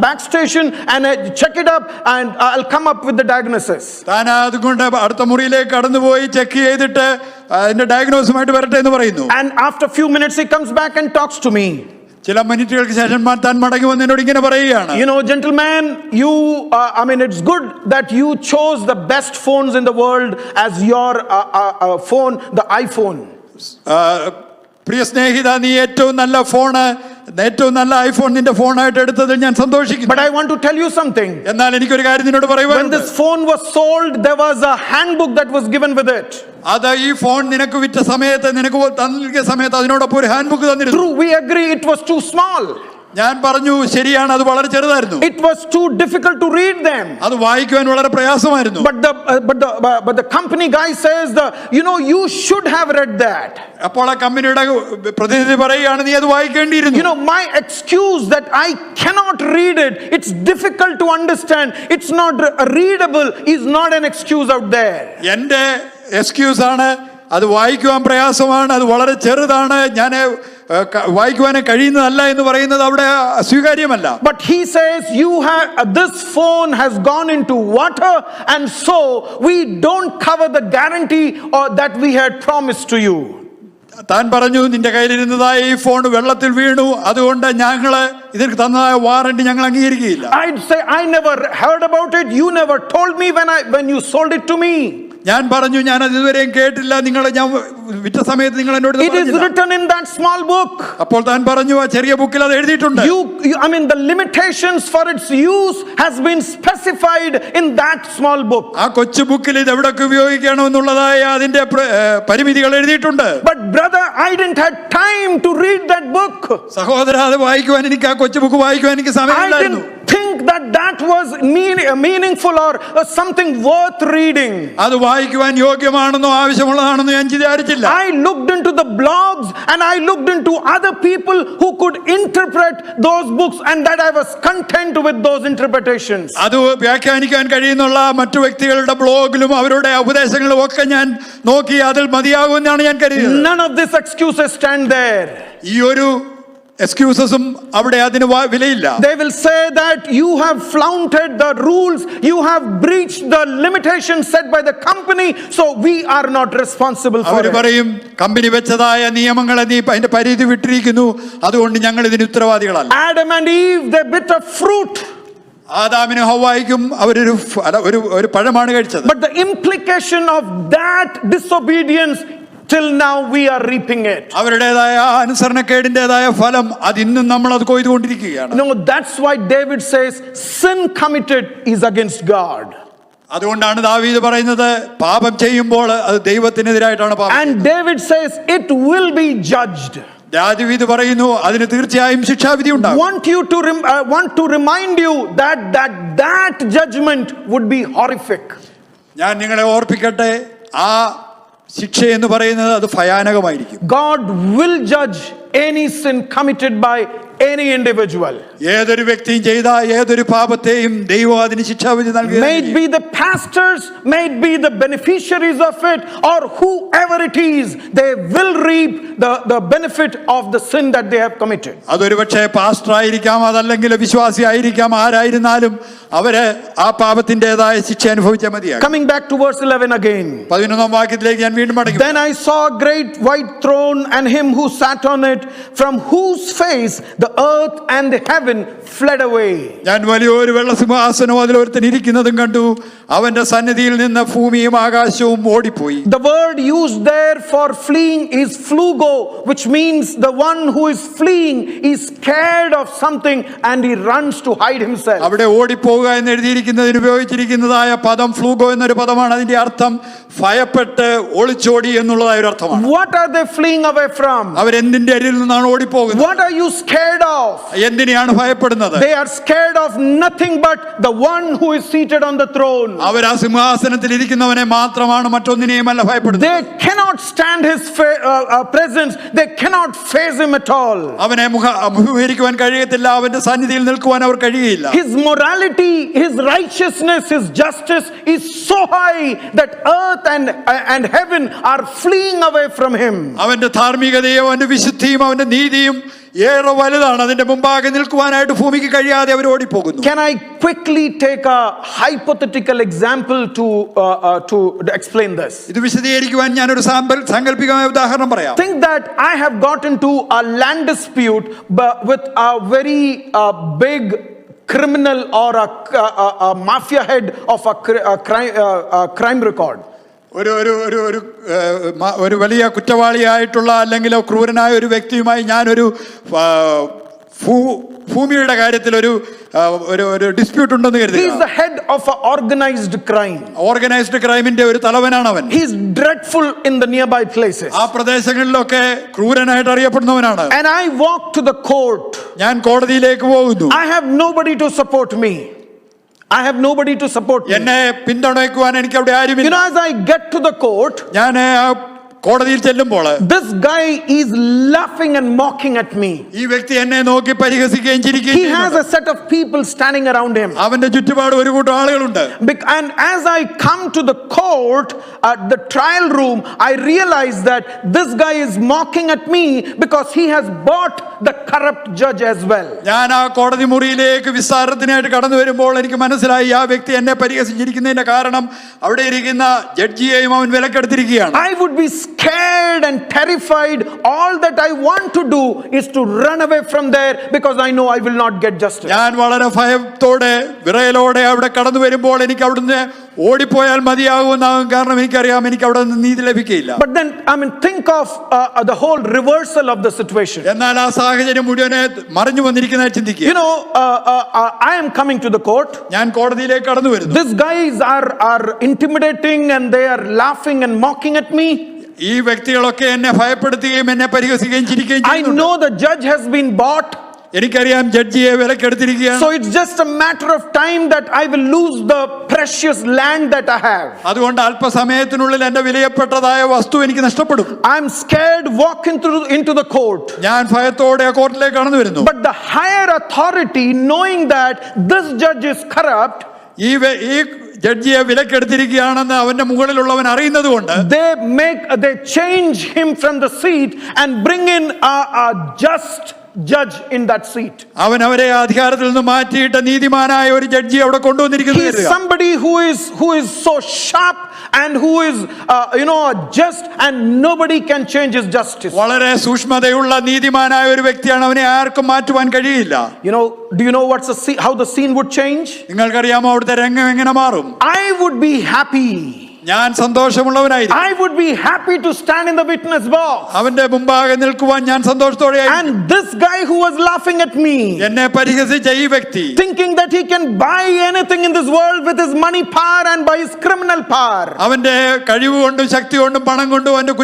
back station and check it up and I'll come up with the diagnosis. താൻ അതുകൊണ്ട് അടുത്ത മുറിയിലേക്ക് കടന്നുപോയി check ചെയ്തിട്ട് അതിന്റെ ഡയഗ്നോസുമായിട്ട് വരട്ടെ എന്ന് പറയുന്നു. And after few minutes he comes back and talks to me. ചില മിനിറ്റുകൾക്ക് ശേഷം താൻ മടങ്ങി വന്ന് എന്നോട് ഇങ്ങനെ പറയുകയാണ്, you know, gentleman, I mean, it's good that you chose the best phones in the world as your phone, the iPhone. പ്രിയ സ്നേഹിത, നീ ഏറ്റവും നല്ല ഐഫോൺ നിന്റെ ഫോണായിട്ട് എടുത്തതിൽ ഞാൻ സന്തോഷിക്കുന്നു. But I want to tell you something. എന്നാൽ എനിക്കൊരു കാര്യം നിന്നോട് പറയുവാനുണ്ട്. When this phone was sold, there was a handbook that was given with it. അത് ഈ ഫോൺ നിനക്ക് വിറ്റ സമയത്ത്, നിനക്ക് നൽകിയ സമയത്ത് അതിനോടൊപ്പം ഒരു ഹാൻഡ് ബുക്ക് തന്നിരുന്നു. True, we agree it was too small. ഞാൻ പറഞ്ഞു ശരിയാണ്, അത് വളരെ ചെറുതായിരുന്നു. It was too difficult to read them. അത് വായിക്കുവാൻ വളരെ പ്രയാസമായിരുന്നു. But the company guy says, you should have read that. അപ്പോൾ ആ കമ്പനിയുടെ പ്രതിനിധി പറയുകയാണ്, നീ അത് വായിക്കേണ്ടിയിരുന്നു. My excuse that I cannot read it, it's difficult to understand, it's not readable, is not an excuse out there. എന്റെ എക്സ്ക്യൂസ് ആണ്, അത് വായിക്കുവാൻ പ്രയാസമാണ്, അത് വളരെ ചെറുതാണ്, ഞാൻ വായിക്കുവാൻ കഴിയുന്നതല്ല എന്ന് പറയുന്നത് അവിടെ സ്വീകാര്യമല്ല. But he says, this phone has gone into water, and so we don't cover the guarantee that we had promised to you. താൻ പറഞ്ഞു, നിന്റെ കയ്യിലിരുന്നതായ ഈ ഫോൺ വെള്ളത്തിൽ വീണു, അതുകൊണ്ട് ഞങ്ങള് ഇതിന് തന്നതായ വാറണ്ടി ഞങ്ങൾ അംഗീകരിക്കുകയില്ല. I'd say, I never heard about it, you never told me when you sold it to me. ഞാൻ പറഞ്ഞു, ഞാൻ അത് ഇതുവരെയും കേട്ടില്ല, ഞാൻ വിറ്റ സമയത്ത് നിങ്ങൾ എന്നോട് It is written in that small book. അപ്പോൾ താൻ പറഞ്ഞു, ആ ചെറിയ ബുക്കിൽ അത് എഴുതിയിട്ടുണ്ട്. The limitations for its use has been specified in that small book. ആ കൊച്ചു ബുക്കിൽ ഇത് എവിടൊക്കെ ഉപയോഗിക്കണമെന്നുള്ളതായ അതിന്റെ പരിമിതികൾ എഴുതിയിട്ടുണ്ട്. But brother, I didn't have time to read that book. സഹോദര, അത് വായിക്കുവാൻ എനിക്ക്, ആ കൊച്ചു ബുക്ക് വായിക്കുവാൻ എനിക്ക് സമയമില്ലായിരുന്നു. I didn't think that was meaningful or something worth reading. അത് വായിക്കുവാൻ യോഗ്യമാണെന്നോ ആവശ്യമുള്ളതാണെന്നോ ഞാൻ വിചാരിച്ചില്ല. I looked into the blogs and I looked into other people who could interpret those books, and that I was content with those interpretations. അത് വ്യാഖ്യാനിക്കാൻ കഴിയുന്നുള്ള മറ്റു വ്യക്തികളുടെ ബ്ലോഗിലും അവരുടെ ഉപദേശങ്ങളും ഒക്കെ ഞാൻ നോക്കി, അതിൽ മതിയാകുമെന്നാണ് ഞാൻ കരുതിയത്. None of these excuses stand there. ഈ ഒരു എക്സ്ക്യൂസസും അവിടെ അതിന് വിലയില്ല. They will say that you have flaunted the rules, you have breached the limitations set by the company, so we are not responsible for it. അവർ പറയും, company വെച്ചതായ നിയമങ്ങളെ നീ അതിന്റെ പരിധി വിട്ടിരിക്കുന്നു, അതുകൊണ്ട് ഞങ്ങൾ ഇതിന് ഉത്തരവാദികളല്ല. Adam and Eve, they bit of fruit. ആദാമിനും ഹവ്വായ്ക്കും ഒരു പഴമാണ് കഴിച്ചത്. But the implication of that disobedience, till now we are reaping it. അവരുടേതായ അനുസരണക്കേടിന്റേതായ ഫലം അത് ഇന്നും നമ്മൾ അത് കൊയ്തുകൊണ്ടിരിക്കുകയാണ്. No, that's why David says sin committed is against God. അതുകൊണ്ടാണ് ദാവീദ് പറയുന്നത്, പാപം ചെയ്യുമ്പോൾ അത് ദൈവത്തിനെതിരായിട്ടാണ് പാപം. And David says it will be judged. ദാവീദ് പറയുന്നു, അതിന് തീർച്ചയായും ശിക്ഷാവിധി ഉണ്ടാകും. Want to remind you that judgment would be horrific. ഞാൻ നിങ്ങളെ ഓർപ്പിക്കട്ടെ, ആ ശിക്ഷ എന്ന് പറയുന്നത് അത് ഭയാനകമായിരിക്കും. God will judge any sin committed by any individual. ഏതൊരു വ്യക്തിയും ചെയ്ത ഏതൊരു പാപത്തെയും ദൈവം അതിന് ശിക്ഷാവിധി നൽകും. May it be the pastors, may it be the beneficiaries of it, or whoever it is, they will reap the benefit of the sin that they have committed. അതൊരു പക്ഷേ പാസ്റ്റർ ആയിരിക്കാം, അതല്ലെങ്കിൽ വിശ്വാസി ആയിരിക്കാം, ആരായിരുന്നാലും അവര് ആ പാപത്തിന്റേതായ ശിക്ഷ അനുഭവിച്ചാൽ മതിയാകും. Coming back to verse 11 again. 11ാം വാക്യത്തിലേക്ക് ഞാൻ വീണ്ടും മടങ്ങി. Then I saw a great white throne and him who sat on it, from whose face the earth and the heaven fled away. ഞാൻ വലിയൊരു വെള്ള സിംഹാസനവും അതിലൊരുത്തൻ ഇരിക്കുന്നതും കണ്ടു, അവന്റെ സന്നിധിയിൽ നിന്ന് ഭൂമിയും ആകാശവും ഓടിപ്പോയി. The word used there for fleeing is flugo, which means the one who is fleeing is scared of something and he runs to hide himself. അവിടെ ഓടിപ്പോവുക എന്ന് എഴുതിയിരിക്കുന്നതിന് ഉപയോഗിച്ചിരിക്കുന്നതായ പദം ഫ്ലൂഗോ എന്നൊരു പദമാണ്. അതിന്റെ അർത്ഥം ഭയപ്പെട്ട് ഒളിച്ചോടി എന്നുള്ളതായ ഒരു അർത്ഥമാണ്. What are they fleeing away from? അവരെന്തിന്റെ അരികിൽ നിന്നാണ് ഓടിപ്പോകുന്നത്? What are you scared of? എന്തിനെയാണ് ഭയപ്പെടുന്നത്? They are scared of nothing but the one who is seated on the throne. അവർ ആ സിംഹാസനത്തിൽ ഇരിക്കുന്നവനെ മാത്രമാണ്, മറ്റൊന്നിനെയുമല്ല ഭയപ്പെടുന്നത്. They cannot stand his presence, they cannot face him at all. അവനെ അഭിമുഖീകരിക്കുവാൻ കഴിയത്തില്ല, അവന്റെ സന്നിധിയിൽ നിൽക്കുവാൻ അവർ കഴിയില്ല. His morality, his righteousness, his justice is so high that earth and heaven are fleeing away from him. അവന്റെ ധാർമ്മികതയും അവന്റെ വിശുദ്ധിയും അവന്റെ നീതിയും ഏറെ വലുതാണ്. അതിന്റെ മുമ്പാകെ നിൽക്കുവാനായിട്ട് ഭൂമിക്ക് കഴിയാതെ അവർ ഓടിപ്പോകുന്നു. Can I quickly take a hypothetical example to explain this? ഇത് വിശദീകരിക്കുവാൻ ഞാൻ ഒരു സാങ്കല്പികമായ ഉദാഹരണം പറയാം. Think that I have got into a land dispute with a very big criminal or a mafia head of a crime record. ഒരു വലിയ കുറ്റവാളിയായിട്ടുള്ള അല്ലെങ്കിൽ ക്രൂരനായ ഒരു വ്യക്തിയുമായി ഞാനൊരു ഭൂമിയുടെ കാര്യത്തിൽ ഒരു ഒരു ഡിസ്പ്യൂട്ട് ഉണ്ടെന്ന് He is കരുതുക. the head of an organized crime. Organised ക്രൈമിന്റെ ഒരു തലവനാണ് അവൻ. He is dreadful in the nearby places. ആ പ്രദേശങ്ങളിലൊക്കെ ക്രൂരനായിട്ട് അറിയപ്പെടുന്നവനാണ്. And I walk to the court. ഞാൻ കോടതിയിലേക്ക് പോകുന്നു. I have nobody to support me. I have nobody to support me. എന്നെ പിന്തുണയ്ക്കുവാൻ എനിക്ക് അവിടെ You ആരുമില്ല. know, as I get to the court, ഞാൻ കോടതിയിൽ ചെല്ലുമ്പോൾ this guy is laughing and mocking at me. ഈ വ്യക്തി എന്നെ നോക്കി പരിഹസിക്കുകയും ചിരിക്കുകയും He has ചെയ്യുന്നു. a set of people standing around him. അവന്റെ ചുറ്റുപാട് ഒരു കൂട്ടം ആളുകളുണ്ട്. And as I come to the court, at the trial room, I realize that this guy is mocking at me because he has bought the corrupt judge as well. ഞാൻ ആ കോടതി മുറിയിലേക്ക് വിസ്താരത്തിനായിട്ട് കടന്നു വരുമ്പോൾ എനിക്ക് മനസ്സിലായി ആ വ്യക്തി എന്നെ പരിഹസിച്ചിരിക്കുന്നതിന്റെ കാരണം അവിടെ ഇരിക്കുന്ന ജഡ്ജിയെയും അവൻ വിലക്കെടുത്തിരിക്കുകയാണ്. I would be scared and terrified. All that I want to do is to run away from there because I know I will not get justice. ഞാൻ വളരെ ഭയത്തോടെ വിറയലോടെ അവിടെ കടന്നു വരുമ്പോൾ എനിക്ക് അവിടുന്ന് ഓടിപ്പോയാൽ മതിയാകുമെന്നാകും. കാരണം എനിക്കറിയാം എനിക്ക് അവിടെ നിന്ന് നീതി ലഭിക്കില്ല. But then, think of the whole reversal of the situation. എന്നാൽ ആ സാഹചര്യം മുഴുവനെ മറിഞ്ഞു വന്നിരിക്കുന്ന ചിന്തിക്കുക. You know, I am coming to the court. ഞാൻ കോടതിയിലേക്ക് കടന്നു വരുന്നു. These guys are intimidating and they are laughing and mocking at me. ഈ വ്യക്തികളൊക്കെ എന്നെ ഭയപ്പെടുത്തുകയും എന്നെ പരിഹസിക്കുകയും ചിരിക്കുകയും I ചെയ്യുന്നുണ്ട്. know the judge has been bought. എനിക്കറിയാം ജഡ്ജിയെ വിലക്കെടുത്തിരിക്കുകയാണ്. So it's just a matter of time that I will lose the precious land that I have. അതുകൊണ്ട് അല്പസമയത്തിനുള്ളിൽ എന്റെ വിലയപ്പെട്ടതായ വസ്തു എനിക്ക് നഷ്ടപ്പെടും. I'm scared walking into the court. ഞാൻ ഭയത്തോടെ ആ കോർട്ടിലേക്ക് കടന്നു വരുന്നു. But the higher authority, knowing that this judge is corrupt, ഈ ജഡ്ജിയെ വിലക്കെടുത്തിരിക്കുകയാണെന്ന് അവന്റെ മുകളിലുള്ളവൻ അറിയുന്നത് കൊണ്ട് they change him from the seat and bring in a just judge in that seat. അവൻ അവരെ അധികാരത്തിൽ നിന്ന് മാറ്റിയിട്ട് നീതിമാനായ ഒരു ജഡ്ജി അവിടെ കൊണ്ടുവന്നിരിക്കുന്നു. He is somebody who is so sharp and who is just, and nobody can change his justice. വളരെ സൂക്ഷ്മതയുള്ള നീതിമാനായ ഒരു വ്യക്തിയാണ്. അവനെ ആർക്കും മാറ്റുവാൻ കഴിയില്ല. Do you know how the scene would change? നിങ്ങൾക്കറിയാമോ അവിടുത്തെ രംഗം എങ്ങനെ മാറും? I would be happy. ഞാൻ സന്തോഷമുള്ളവനായിരിക്കും. I would be happy to stand in the witness box. അവന്റെ മുമ്പാകെ നിൽക്കുവാൻ ഞാൻ സന്തോഷത്തോടെയായിരിക്കും. And this guy who was laughing at me, എന്നെ പരിഹസിച്ച ഈ വ്യക്തി, thinking that he can buy anything in this world with his money power and by his criminal power. അവന്റെ കഴിവ് കൊണ്ടും ശക്തി കൊണ്ടും പണം കൊണ്ടും അവന്റെ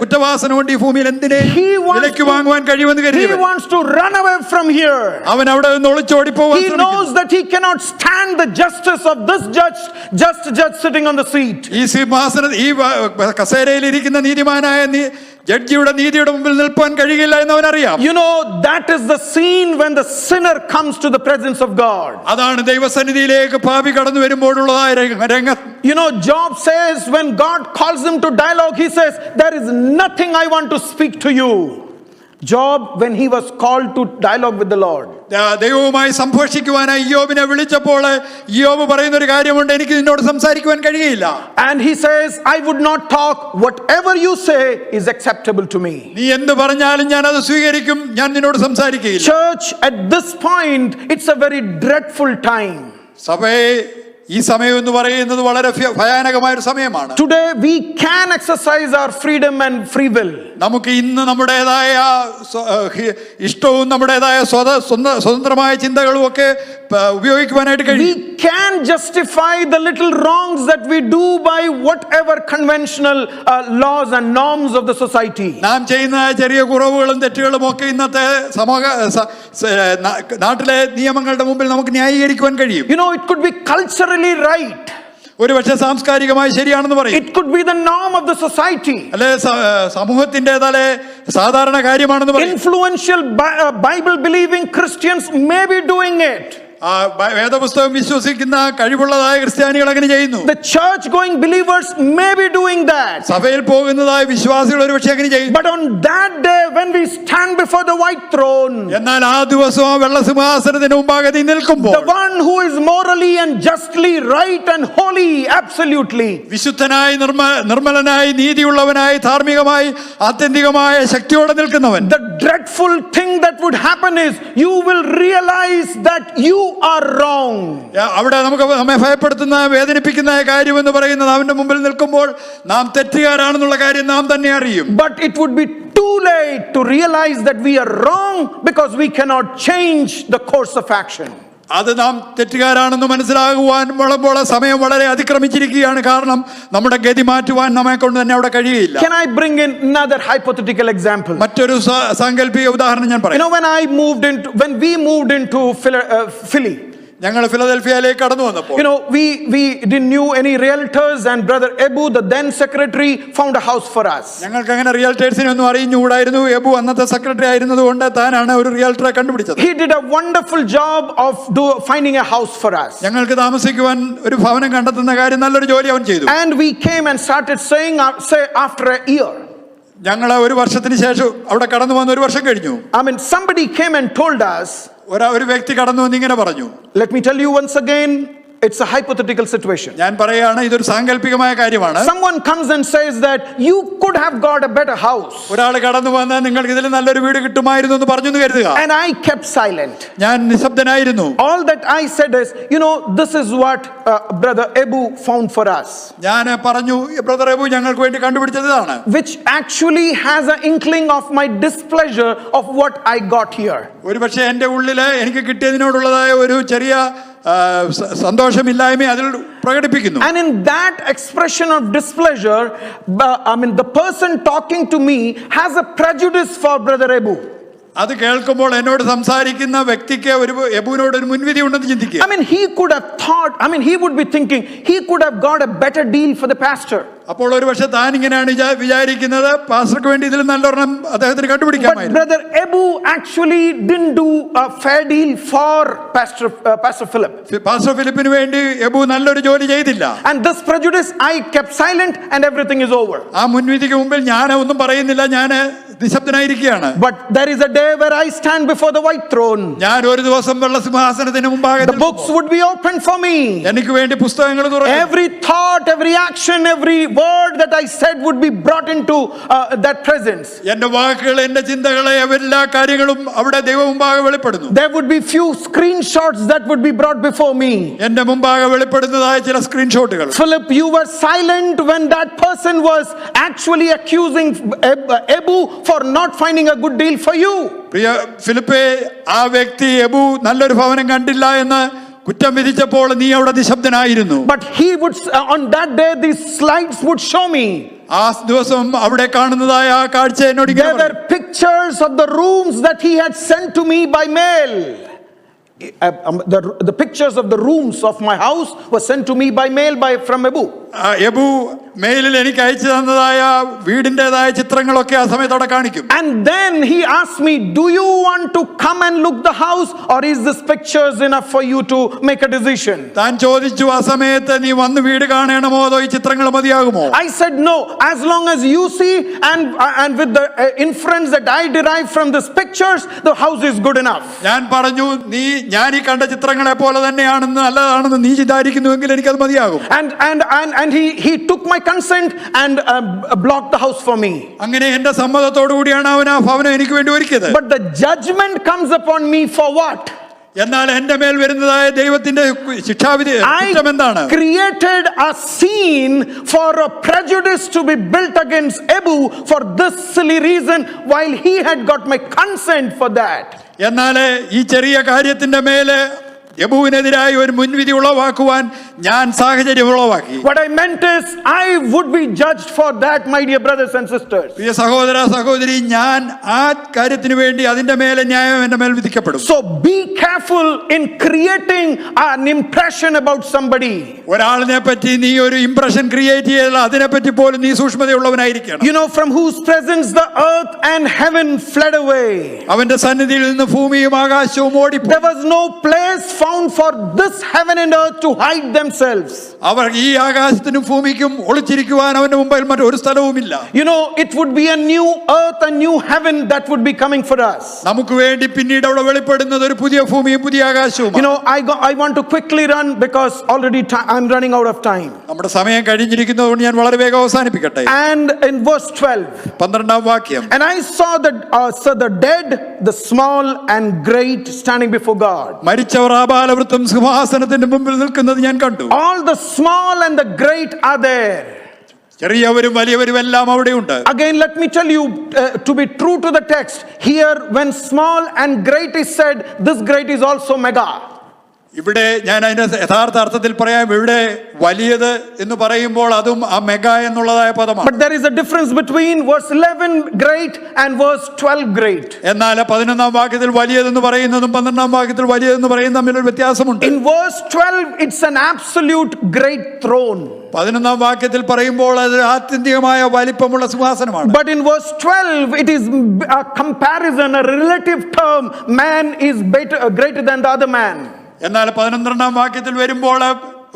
കുറ്റവാസന കൊണ്ട് ഈ ഭൂമിയിൽ എന്തിനെ വിലയ്ക്ക് വാങ്ങുവാൻ കഴിയുമെന്ന് കരുതി. He wants to run away from here. അവൻ അവിടെ നിന്ന് ഒളിച്ചോടി പോവാൻ He knows that he cannot stand the justice of this just judge sitting on the seat. ഈ സിംഹാസന ഈ കസേരയിൽ ഇരിക്കുന്ന നീതിമാനായ ജഡ്ജിയുടെ നീതിയുടെ മുമ്പിൽ നിൽപ്പാൻ കഴിയില്ല എന്ന് അവനറിയാം. That is the scene when the sinner comes to the presence of God. അതാണ് ദൈവസന്നിധിയിലേക്ക് പാപി കടന്നു വരുമ്പോഴുള്ളതായ രംഗം. Job says when God calls him to dialogue, he says, there is nothing I want to speak to you. Job, when he was called to dialogue with the Lord, ദൈവവുമായി സംഭാഷിക്കുവാനായി യോബിനെ വിളിച്ചപ്പോൾ യോബ് പറയുന്ന ഒരു കാര്യമുണ്ട്, എനിക്ക് നിന്നോട് സംസാരിക്കുവാൻ കഴിയില്ല. And he says, I would not talk. Whatever you say is acceptable to me. നീ എന്ത് പറഞ്ഞാലും ഞാൻ അത് സ്വീകരിക്കും, ഞാൻ നിന്നോട് സംസാരിക്കുകയില്ല. Church, at this point, it's a very dreadful time. സഭയെ ഈ സമയം എന്ന് പറയുന്നത് വളരെ ഭയാനകമായ ഒരു സമയമാണ്. Today we can exercise our freedom and free will. നമുക്ക് ഇന്ന് നമ്മുടേതായ ഇഷ്ടവും നമ്മുടേതായ സ്വതന്ത്രമായ ചിന്തകളും ഒക്കെ ഉപയോഗിക്കുവാനായിട്ട് കഴിയും. We can justify the little wrongs that we do by whatever conventional laws and norms of the society. നാം ചെയ്യുന്ന ചെറിയ കുറവുകളും തെറ്റുകളും ഒക്കെ ഇന്നത്തെ നാട്ടിലെ നിയമങ്ങളുടെ മുമ്പിൽ നമുക്ക് ന്യായീകരിക്കുവാൻ കഴിയും. It could be culturally right. ഒരുപക്ഷെ സാംസ്കാരികമായി ശരിയാണെന്ന് പറയും. It could be the norm of the society. അല്ലെ സമൂഹത്തിൻ്റെതായ സാധാരണ കാര്യമാണെന്ന് പറയും. Influential Bible believing Christians may be doing it. വേദപുസ്തകം വിശ്വസിക്കുന്ന കഴിവുള്ളതായ ക്രിസ്ത്യാനികൾ അങ്ങനെ ചെയ്യുന്നു. The church going believers may be doing that. സഭയിൽ പോകുന്നതായ വിശ്വാസികൾ ഒരുപക്ഷെ അങ്ങനെ ചെയ്യും. But on that day when we stand before the white throne, എന്നാൽ ആ ദിവസം ആ വെള്ള സിംഹാസനത്തിന് മുമ്പാകെ നീ നിൽക്കുമ്പോൾ, the one who is morally and justly right and holy, absolutely, വിശുദ്ധനായി നിർമ്മലനായി നീതിയുള്ളവനായി ധാർമ്മികമായി ആത്യന്തികമായ ശക്തിയോടെ നിൽക്കുന്നവൻ, the dreadful thing that would happen is you will realize that you are wrong. അവിടെ നമുക്ക് നമ്മെ ഭയപ്പെടുത്തുന്ന വേദനിപ്പിക്കുന്ന കാര്യം എന്ന് പറയുന്നത് അവന്റെ മുമ്പിൽ നിൽക്കുമ്പോൾ നാം തെറ്റുകാരാണെന്നുള്ള കാര്യം നാം തന്നെ അറിയും. But it would be too late to realize that we are wrong because we cannot change the course of action. അത് നാം തെറ്റുകാരാണെന്ന് മനസ്സിലാകുവാൻ സമയം വളരെ അതിക്രമിച്ചിരിക്കുകയാണ്. കാരണം നമ്മുടെ ഗതി മാറ്റുവാൻ നമ്മെ കൊണ്ട് തന്നെ അവിടെ കഴിയില്ല. Can I bring in another hypothetical example? മറ്റൊരു സാങ്കല്പിക ഉദാഹരണം ഞാൻ പറയാം. When we moved into Philly, ഞങ്ങൾ ഫിലദൽഫിയയിലേക്ക് കടന്നു വന്നപ്പോൾ, we didn't knew any realtors, and brother Ebu, the then secretary, found a house for us. ഞങ്ങൾക്ക് അങ്ങനെ റിയൽറ്റേഴ്സിനെ ഒന്നും അറിഞ്ഞുകൂടായിരുന്നു. എബു അന്നത്തെ സെക്രട്ടറി ആയിരുന്നതുകൊണ്ട് താനാണ് ഒരു റിയൽറ്ററെ കണ്ടുപിടിച്ചത്. He did a wonderful job of finding a house for us. ഞങ്ങൾക്ക് താമസിക്കുവാൻ ഒരു ഭവനം കണ്ടെത്തുന്ന കാര്യം നല്ലൊരു ജോലി അവൻ ചെയ്തു. And we came and started saying after a year. ഞങ്ങൾ ഒരു വർഷത്തിന് ശേഷം അവിടെ കടന്നു വന്ന ഒരു വർഷം കഴിഞ്ഞു. Somebody came and told us, ഒരു വ്യക്തി കടന്നു വന്ന് ഇങ്ങനെ പറഞ്ഞു. Let me tell you once again, it's a hypothetical situation. ഞാൻ പറയുകയാണ്, ഇതൊരു സാങ്കല്പികമായ കാര്യമാണ്. Someone comes and says that you could have got a better house. ഒരാൾ കടന്നു വന്ന് നിങ്ങൾക്ക് ഇതിൽ നല്ലൊരു വീട് കിട്ടുമായിരുന്നു എന്ന് പറഞ്ഞു എന്ന് കരുതുക. And I kept silent. ഞാൻ നിശബ്ദനായിരുന്നു. All that I said is, this is what brother Ebu found for us. ഞാൻ പറഞ്ഞു, ബ്രദർ എബു ഞങ്ങൾക്ക് വേണ്ടി കണ്ടുപിടിച്ചതാണ്. Which actually has an inkling of my displeasure of what I got here. ഒരുപക്ഷെ എൻ്റെ ഉള്ളിൽ എനിക്ക് കിട്ടിയതിനോടുള്ളതായ ഒരു ചെറിയ സന്തോഷമില്ലായ്മ അതിൽ പ്രകടിപ്പിക്കുന്നു. And in that expression of displeasure, the person talking to me has a prejudice for brother Ebu. അത് കേൾക്കുമ്പോൾ എന്നോട് സംസാരിക്കുന്ന വ്യക്തിക്ക് എബുവിനോട് ഒരു മുൻവിധി ഉണ്ടെന്ന് ചിന്തിക്കുക. He could have thought, he would be thinking he could have got a better deal for the pastor. അപ്പോൾ ഒരു പക്ഷേ താൻ ഇങ്ങനെയാണ് വിചാരിക്കുന്നത്, പാസ്റ്റർക്ക് വേണ്ടി ഇതിൽ നല്ലൊരെണ്ണം അദ്ദേഹത്തിന് കണ്ടുപിടിക്കാമായിരുന്നു. But brother Ebu actually didn't do a fair deal for Pastor Philip. Pastor ഫിലിപ്പിന് വേണ്ടി എബു നല്ലൊരു ജോലി ചെയ്തില്ല. And this prejudice, I kept silent and everything is over. ആ മുൻവിധിക്ക് മുമ്പിൽ ഞാൻ ഒന്നും പറയുന്നില്ല, ഞാൻ നിശബ്ദനായിരിക്കുകയാണ്. But there is a day where I stand before the white throne. ഞാൻ ഒരു ദിവസം വെള്ള സിംഹാസനത്തിന് മുമ്പാകെ The books would be open for me. എനിക്ക് വേണ്ടി പുസ്തകങ്ങൾ തുറക്കും. Every thought, every action, every word that I said would be brought into that presence. എൻ്റെ വാക്കുകൾ, എൻ്റെ ചിന്തകൾ, എല്ലാ കാര്യങ്ങളും അവിടെ ദൈവം മുമ്പാകെ വെളിപ്പെടുന്നു. There would be few screenshots that would be brought before me. എൻ്റെ മുമ്പാകെ വെളിപ്പെടുന്നതായ ചില സ്ക്രീൻഷോട്ടുകൾ. Philip, you were silent when that person was actually accusing Ebu for not finding a good deal for you. പ്രിയ ഫിലിപ്പേ, ആ വ്യക്തി എബു നല്ലൊരു ഭവനം കണ്ടില്ല എന്ന് കുറ്റം വിധിച്ചപ്പോൾ നീ അവിടെ നിശബ്ദനായിരുന്നു. But he would, on that day, these slides would show me. ആ ദിവസം അവിടെ കാണുന്നതായ ആ കാഴ്ച എന്നോട് There were pictures of the rooms that he had sent to me by mail. The pictures of the rooms of my house were sent to me by mail from Ebu. എബു മെയിലിൽ എനിക്ക് അയച്ചു തന്നതായ വീടിൻ്റെതായ ചിത്രങ്ങളൊക്കെ ആ സമയത്തോടെ കാണിക്കും. And then he asked me, do you want to come and look the house, or is this pictures enough for you to make a decision? താൻ ചോദിച്ചു, ആ സമയത്ത് നീ വന്ന് വീട് കാണണമോ അതോ ഈ ചിത്രങ്ങൾ മതിയാകുമോ? I said no, as long as you see and with the inference that I derive from these pictures, the house is good enough. ഞാൻ പറഞ്ഞു, ഞാൻ ഈ കണ്ട ചിത്രങ്ങളെ പോലെ തന്നെയാണെന്ന്, നല്ലതാണെന്ന് നീ വിചാരിക്കുന്നുവെങ്കിൽ എനിക്കത് മതിയാകും. And he took my consent and blocked the house for me. അങ്ങനെ എൻ്റെ സമ്മതത്തോടു കൂടിയാണ് അവൻ ആ ഭവനം എനിക്ക് വേണ്ടി ഒരുക്കിയത്. But the judgment comes upon me for what? എന്നാൽ എൻ്റെ മേൽ വരുന്നതായ ദൈവത്തിന്റെ ശിക്ഷാവിധി എന്താണ്? I created a scene for a prejudice to be built against Ebu for this silly reason, while he had got my consent for that. എന്നാൽ ഈ ചെറിയ കാര്യത്തിന്റെ മേലെ യബുവിനെതിരായി ഒരു മുൻവിധി ഉളവാക്കുവാൻ ഞാൻ സാഹചര്യം ഉളവാക്കി. What I meant is, I would be judged for that, my dear brothers and sisters. പ്രിയ സഹോദര സഹോദരി, ഞാൻ ആ കാര്യത്തിന് വേണ്ടി അതിന്റെ മേലെ ന്യായം എൻ്റെ മേൽ വിധിക്കപ്പെടും. So be careful in creating an impression about somebody. ഒരാളിനെ പറ്റി നീ ഒരു ഇംപ്രഷൻ ക്രിയേറ്റ് ചെയ്താൽ അതിനെപ്പറ്റി പോലും നീ സൂക്ഷ്മതയുള്ളവനായിരിക്കണം. From whose presence the earth and heaven fled away. അവന്റെ സന്നിധിയിൽ നിന്ന് ഭൂമിയും ആകാശവും ഓടിപ്പോയി. There was no place found for this heaven and earth to hide themselves. അവർ ഈ ആകാശത്തിനും ഭൂമിക്കും ഒളിച്ചിരിക്കുവാൻ അവന്റെ മുമ്പിൽ മറ്റൊരു സ്ഥലവുമില്ല. It would be a new earth, a new heaven that would be coming for us. നമുക്ക് വേണ്ടി പിന്നീട് അവിടെ വെളിപ്പെടുന്നത് ഒരു പുതിയ ഭൂമിയും പുതിയ ആകാശവും. I want to quickly run because already I'm running out of time. നമ്മുടെ സമയം കഴിഞ്ഞിരിക്കുന്നതുകൊണ്ട് ഞാൻ വളരെ വേഗം അവസാനിപ്പിക്കട്ടെ. And in verse 12, 12ാം വാക്യം, and I saw the dead, the small and great, standing before God. മരിച്ചവർ ആബാലവൃത്തം സിംഹാസനത്തിന്റെ മുമ്പിൽ നിൽക്കുന്നത് ഞാൻ കണ്ടു. All the small and the great are there. ചെറിയവരും വലിയവരും എല്ലാം അവിടെയുണ്ട്. Again, let me tell you, to be true to the text, here when small and great is said, this great is also mega. ഇവിടെ ഞാൻ അതിന്റെ യഥാർത്ഥ അർത്ഥത്തിൽ പറയാം, ഇവിടെ വലിയത് എന്ന് പറയുമ്പോൾ അതും ആ മെഗാ എന്നുള്ളതായ പദമാണ്. But there is a difference between verse 11 great and verse 12 great. എന്നാൽ 11-ാം വാക്യത്തിൽ വലിയതെന്ന് പറയുന്നതും 12-ാം വാക്യത്തിൽ വലിയതെന്ന് പറയുന്നതും തമ്മിലൊരു വ്യത്യാസമുണ്ട്. In verse 12 it's an absolute great throne. 11-ാം വാക്യത്തിൽ പറയുമ്പോൾ അത് ആത്യന്തികമായ വലിപ്പമുള്ള സിംഹാസനമാണ്. But in verse 12 it is a comparison, a relative term. Man is better, greater than the other man. എന്നാൽ 11-ാം വാക്യത്തിൽ വരുമ്പോൾ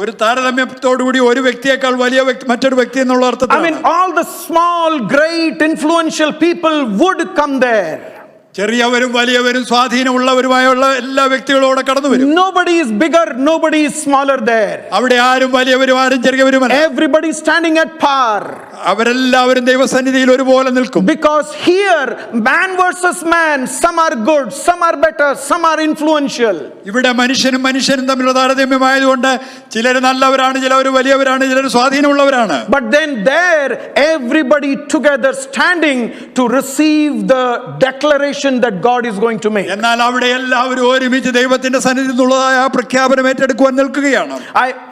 ഒരു താരതമ്യത്തോടുകൂടി ഒരു വ്യക്തിയേക്കാൾ വലിയ മറ്റൊരു വ്യക്തി എന്നുള്ള I അർത്ഥത്തിൽ mean, all the small, great, influential people would come there. ചെറിയവരും വലിയവരും സ്വാധീനമുള്ളവരുമായുള്ള എല്ലാ വ്യക്തികളും അവിടെ കടന്നു വരും. Nobody is bigger, nobody is smaller there. അവിടെ ആരും വലിയവരും ആരും ചെറിയവരുമല്ല. Everybody is standing at par. അവരെല്ലാവരും ദൈവസന്നിധിയിൽ ഒരുപോലെ നിൽക്കും. Because here, man versus man, some are good, some are better, some are influential. ഇവിടെ മനുഷ്യനും തമ്മിലുള്ള താരതമ്യമായതുകൊണ്ട് ചിലർ നല്ലവരാണ്, ചിലർ വലിയവരാണ്, ചിലർ സ്വാധീനമുള്ളവരാണ്. But then there, everybody together standing to receive the declaration that God is going to make. എന്നാൽ അവിടെ എല്ലാവരും ഒരുമിച്ച് ദൈവത്തിന്റെ സന്നിധിയിൽ നിന്നുള്ളതായ ആ പ്രഖ്യാപനം ഏറ്റെടുക്കുവാൻ നിൽക്കുകയാണ്.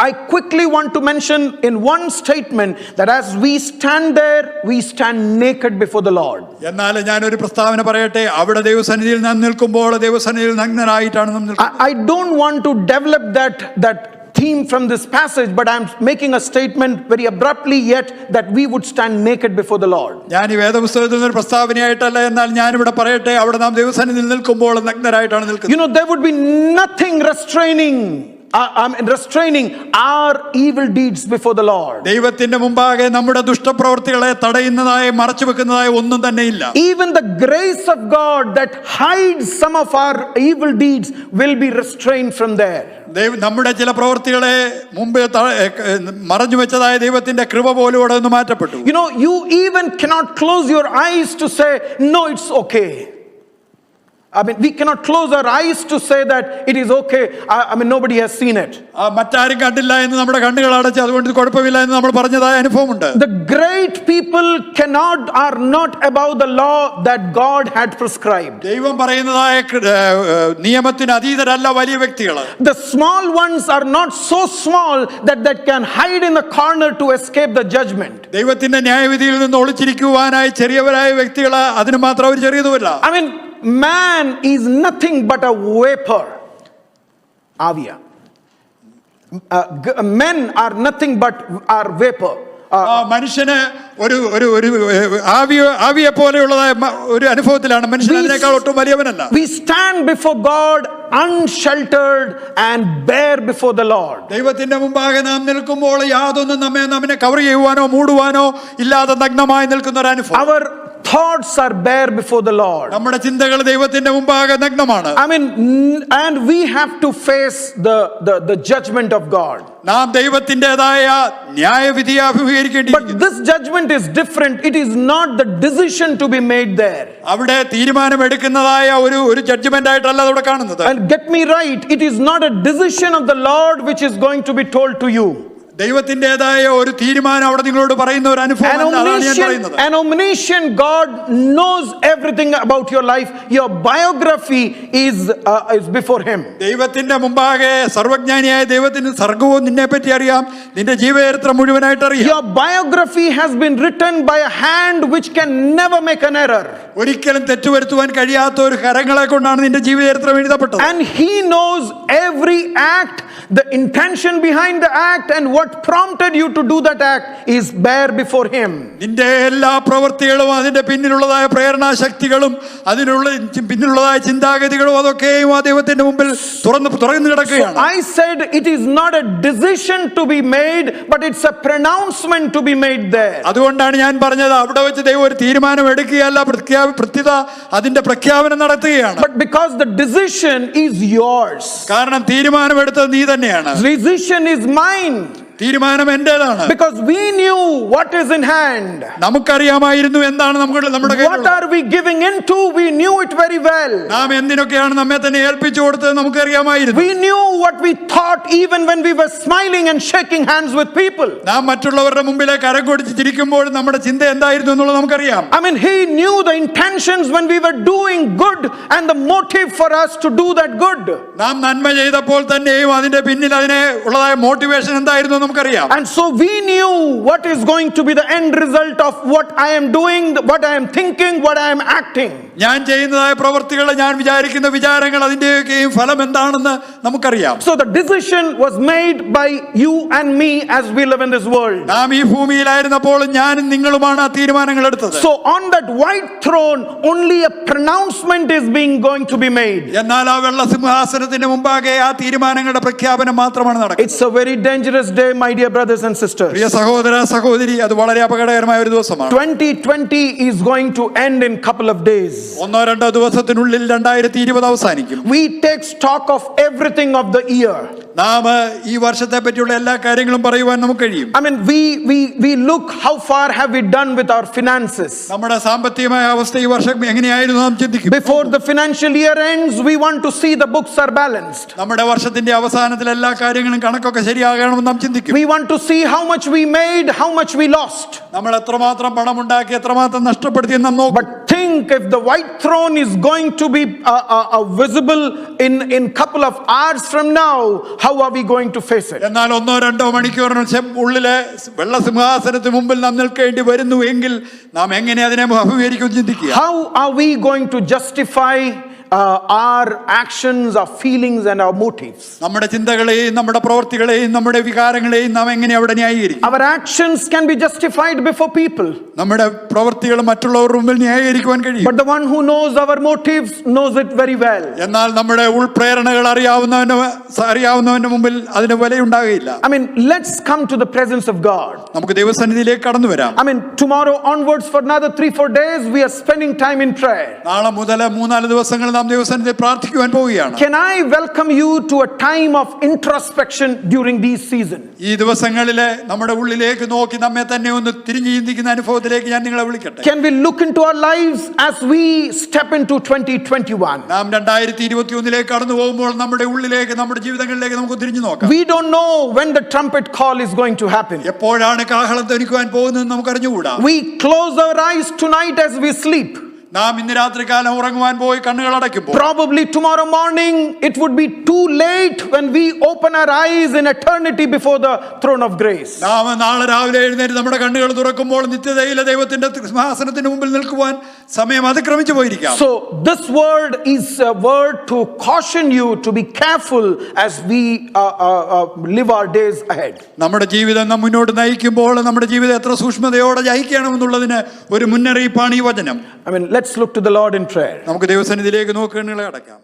I quickly want to mention in one statement that as we stand there, we stand naked before the Lord. എന്നാൽ ഞാനൊരു പ്രസ്താവന പറയട്ടെ, അവിടെ ദൈവസന്നിധിയിൽ നാം നിൽക്കുമ്പോൾ ദൈവസന്നിധിയിൽ നഗ്നരായിട്ടാണ് നാം നിൽക്കുന്നത്. I don't want to develop that theme from this passage, but I'm making a statement very abruptly yet that we would stand naked before the Lord. ഞാൻ ഈ വേദപുസ്തകത്തിൽ നിന്ന് ഒരു പ്രസ്താവനയായിട്ടല്ല, എന്നാൽ ഞാനിവിടെ പറയട്ടെ, അവിടെ നാം ദൈവസന്നിധിയിൽ നിൽക്കുമ്പോൾ നഗ്നരായിട്ടാണ് നിൽക്കുന്നത്. You know, there would be nothing restraining our evil deeds before the Lord. ദൈവത്തിന്റെ മുമ്പാകെ നമ്മുടെ ദുഷ്ടപ്രവൃത്തികളെ തടയുന്നതായി മറച്ചു വെക്കുന്നതായി ഒന്നും തന്നെ ഇല്ല. Even the grace of God that hides some of our evil deeds will be restrained from there. നമ്മുടെ ചില പ്രവൃത്തികളെ മുമ്പ് മറഞ്ഞു വെച്ചതായ ദൈവത്തിന്റെ കൃപ പോലും അവിടെ നിന്ന് മാറ്റപ്പെട്ടു. You know, you even cannot close your eyes to say no, it's okay. I mean, we cannot close our eyes to say that it is okay. I mean, nobody has seen it. മറ്റാരും കണ്ടില്ല എന്ന് നമ്മുടെ കണ്ണുകൾ അടച്ച് അതുകൊണ്ട് കുഴപ്പമില്ല എന്ന് നമ്മൾ പറഞ്ഞതായ അനുഭവമുണ്ട്. The great people are not above the law that God had prescribed. ദൈവം പറയുന്നതായ നിയമത്തിന് അതീതരല്ല വലിയ വ്യക്തികൾ. The small ones are not so small that can hide in the corner to escape the judgment. ദൈവത്തിന്റെ ന്യായവിധിയിൽ നിന്ന് ഒളിച്ചിരിക്കുവാനായി ചെറിയവരായ വ്യക്തികൾ അതിന് മാത്രം അവർ ചെറിയതുമല്ല. I mean, man is nothing but a vapor. Avia. Men are nothing but are vapor. മനുഷ്യന് ഒരു ആവിയെ പോലെയുള്ളതായ ഒരു അനുഭവത്തിലാണ്. മനുഷ്യൻ അതിനേക്കാൾ ഒട്ടും വലിയവനല്ല. We stand before God unsheltered and bare before the Lord. ദൈവത്തിന്റെ മുമ്പാകെ നാം നിൽക്കുമ്പോൾ യാതൊന്നും നമ്മെ കവർ ചെയ്യുവാനോ മൂടുവാനോ ഇല്ലാതെ നഗ്നമായി നിൽക്കുന്ന ഒരു അനുഭവം. Our thoughts are bare before the Lord. നമ്മുടെ ചിന്തകൾ ദൈവത്തിന്റെ മുമ്പാകെ നഗ്നമാണ്. I mean, and we have to face the judgment of God. നാം ദൈവത്തിന്റേതായ ന്യായവിധിയെ അഭിമുഖീകരിക്കേണ്ടിയിരിക്കുന്നു. But this judgment is different. It is not the decision to be made there. അവിടെ തീരുമാനമെടുക്കുന്നതായ ഒരു judgement ആയിട്ടല്ല അവിടെ കാണുന്നത്. And get me right, it is not a decision of the Lord which is going to be told to you. ദൈവത്തിന്റേതായ ഒരു തീരുമാനം അവിടെ നിങ്ങളോട് പറയുന്ന ഒരു അനുഭവം. An omniscient God knows everything about your life. Your biography is before him. ദൈവത്തിന്റെ മുമ്പാകെ സർവജ്ഞാനിയായ ദൈവത്തിന് സർഗ്ഗവും നിന്നെ പറ്റി അറിയാം, നിന്റെ ജീവചരിത്രം മുഴുവനായിട്ട് അറിയാം. Your biography has been written by a hand which can never make an error. ഒരിക്കലും തെറ്റുവരുത്തുവാൻ കഴിയാത്ത ഒരു കരങ്ങളെ കൊണ്ടാണ് നിന്റെ ജീവചരിത്രം എഴുതപ്പെട്ടത്. And he knows every act, the intention behind the act, and what prompted you to do that act is bare before him. നിന്റെ എല്ലാ പ്രവൃത്തികളും അതിന്റെ പിന്നിലുള്ളതായ പ്രേരണാ ശക്തികളും പിന്നിലുള്ളതായ ചിന്താഗതികളും അതൊക്കെയും ആ ദൈവത്തിന്റെ മുമ്പിൽ തുറന്നു കിടക്കുകയാണ്. I said it is not a decision to be made, but it's a pronouncement to be made there. അതുകൊണ്ടാണ് ഞാൻ പറഞ്ഞത് അവിടെ വെച്ച് ദൈവം ഒരു തീരുമാനം എടുക്കുകയല്ല, പ്രത്യുത അതിന്റെ പ്രഖ്യാപനം നടത്തുകയാണ്. But because the decision is yours. കാരണം തീരുമാനം എടുത്തത് നീ തന്നെയാണ്. Decision is mine. തീരുമാനം എന്റേതാണ്. Because we knew what is in hand. നമുക്കറിയാമായിരുന്നു എന്താണ് നമ്മുടെ What കയ്യിൽ. are we giving into? We knew it very well. നാം എന്തിനൊക്കെയാണ് നമ്മെ തന്നെ ഏൽപ്പിച്ചു കൊടുത്തത് നമുക്കറിയാമായിരുന്നു. We knew what we thought even when we were smiling and shaking hands with people. നാം മറ്റുള്ളവരുടെ മുമ്പിലെ കരം കൊടുത്ത് ചിരിക്കുമ്പോൾ നമ്മുടെ ചിന്ത എന്തായിരുന്നു എന്നുള്ളത് നമുക്കറിയാം. I mean, he knew the intentions when we were doing good and the motive for us to do that good. നാം നന്മ ചെയ്തപ്പോൾ തന്നെയും അതിന്റെ പിന്നിൽ അതിനെ ഉള്ളതായ മോട്ടിവേഷൻ എന്തായിരുന്നു നമുക്കറിയാം. And so we knew what is going to be the end result of what I am doing, what I am thinking, what I am acting. ഞാൻ ചെയ്യുന്നതായ പ്രവൃത്തികൾ, ഞാൻ വിചാരിക്കുന്ന വിചാരങ്ങൾ, അതിന്റെയൊക്കെയും ഫലം എന്താണെന്ന് നമുക്കറിയാം. So the decision was made by you and me as we live in this world. നാം ഈ ഭൂമിയിലായിരുന്നപ്പോൾ ഞാനും നിങ്ങളുമാണ് ആ തീരുമാനങ്ങൾ എടുത്തത്. So on that white throne only a pronouncement is going to be made. എന്നാൽ ആ വെള്ള സിംഹാസനത്തിന് മുമ്പാകെ ആ തീരുമാനങ്ങളുടെ പ്രഖ്യാപനം മാത്രമാണ് നടക്കുന്നത്. It's a very dangerous day, my dear brothers and sisters. പ്രിയ സഹോദര സഹോദരി, അത് വളരെ അപകടകരമായ ഒരു ദിവസമാണ്. 2020 is going to end in couple of days. ഒന്നോ രണ്ടോ ദിവസത്തിനുള്ളിൽ 2020 അവസാനിക്കും. We take stock of everything of the year. നാം ഈ വർഷത്തെ പറ്റിയുള്ള എല്ലാ കാര്യങ്ങളും പറയുവാൻ നമുക്ക് കഴിയും. I mean, we look how far have we done with our finances. നമ്മുടെ സാമ്പത്തികമായ അവസ്ഥ ഈ വർഷം എങ്ങനെയായിരുന്നു നാം ചിന്തിക്കും. Before the financial year ends, we want to see the books are balanced. നമ്മുടെ വർഷത്തിന്റെ അവസാനത്തിൽ എല്ലാ കാര്യങ്ങളും കണക്കൊക്കെ ശരിയാകണമെന്ന് നാം ചിന്തിക്കും. We want to see how much we made, how much we lost. നമ്മൾ എത്രമാത്രം പണം ഉണ്ടാക്കി, എത്രമാത്രം നഷ്ടപ്പെടുത്തി എന്ന് നാം നോക്കും. But think, if the white throne is going to be visible in couple of hours from now, how are we going to face it? എന്നാൽ ഒന്നോ രണ്ടോ മണിക്കൂറിന് ഉള്ളിലെ വെള്ള സിംഹാസനത്തിന് മുമ്പിൽ നാം നിൽക്കേണ്ടി വരുന്നു എങ്കിൽ നാം എങ്ങനെ അതിനെ അഭിമുഖീകരിക്കും ചിന്തിക്കുക. How are we going to justify our actions, our feelings and our motives? നമ്മുടെ ചിന്തകളെയും നമ്മുടെ പ്രവൃത്തികളെയും നമ്മുടെ വികാരങ്ങളെയും നാം എങ്ങനെ അവിടെ ന്യായീകരിക്കും? Our actions can be justified before people, നമ്മുടെ പ്രവൃത്തികൾ മറ്റുള്ളവരുടെ മുമ്പിൽ ന്യായീകരിക്കുവാൻ കഴിയും. but the one who knows our motives knows it very well. എന്നാൽ നമ്മുടെ ഉൾപ്രേരണകൾ അറിയാവുന്നവന്റെ മുമ്പിൽ അതിന് വിലയുണ്ടാകില്ല. I mean, let's come to the presence of God. നമുക്ക് ദൈവസന്നിധിയിലേക്ക് കടന്നു വരാം. I mean, tomorrow onwards for another 3-4 days we are spending time in prayer. നാളെ മുതൽ 3-4 ദിവസങ്ങൾ നാം ദൈവസന്നിധിയിൽ പ്രാർത്ഥിക്കുവാൻ പോവുകയാണ്. Can I welcome you to a time of introspection during these seasons? ഈ ദിവസങ്ങളിലെ നമ്മുടെ ഉള്ളിലേക്ക് നോക്കി നമ്മെ തന്നെ ഒന്ന് തിരിഞ്ഞു ചിന്തിക്കുന്ന അനുഭവത്തിലേക്ക് ഞാൻ നിങ്ങളെ വിളിക്കട്ടെ. Can we look into our lives as we step into 2021? നാം 2021 കടന്നു പോകുമ്പോൾ നമ്മുടെ ഉള്ളിലേക്ക്, നമ്മുടെ ജീവിതങ്ങളിലേക്ക് നമുക്ക് തിരിഞ്ഞു നോക്കാം. We don't know when the trumpet call is going to happen. എപ്പോഴാണ് കാഹളം ധ്വനിക്കുവാൻ പോകുന്നത് നമുക്ക് അറിഞ്ഞുകൂടാ. We close our eyes tonight as we sleep. നാം ഇന്ന് രാത്രികാലം ഉറങ്ങുവാൻ പോയി കണ്ണുകൾ അടയ്ക്കുമ്പോൾ Probably tomorrow morning it would be too late when we open our eyes in eternity before the throne of grace. നാം നാളെ രാവിലെ എഴുന്നേറ്റ് നമ്മുടെ കണ്ണുകൾ തുറക്കുമ്പോൾ നിത്യതയിലെ ദൈവത്തിന്റെ സിംഹാസനത്തിന് മുമ്പിൽ നിൽക്കുവാൻ സമയം അതിക്രമിച്ചു പോയിരിക്കാം. So this word is a word to caution you to be careful as we live our days ahead. നമ്മുടെ ജീവിതം നാം മുന്നോട്ട് നയിക്കുമ്പോൾ നമ്മുടെ ജീവിതം എത്ര സൂക്ഷ്മതയോടെ നയിക്കണമെന്നുള്ളതിന് ഒരു മുന്നറിയിപ്പാണ് ഈ വചനം. I mean, let's look to the Lord in prayer. നമുക്ക് ദൈവസന്നിധിയിലേക്ക് നോക്കി കണ്ണുകളെ അടയ്ക്കാം.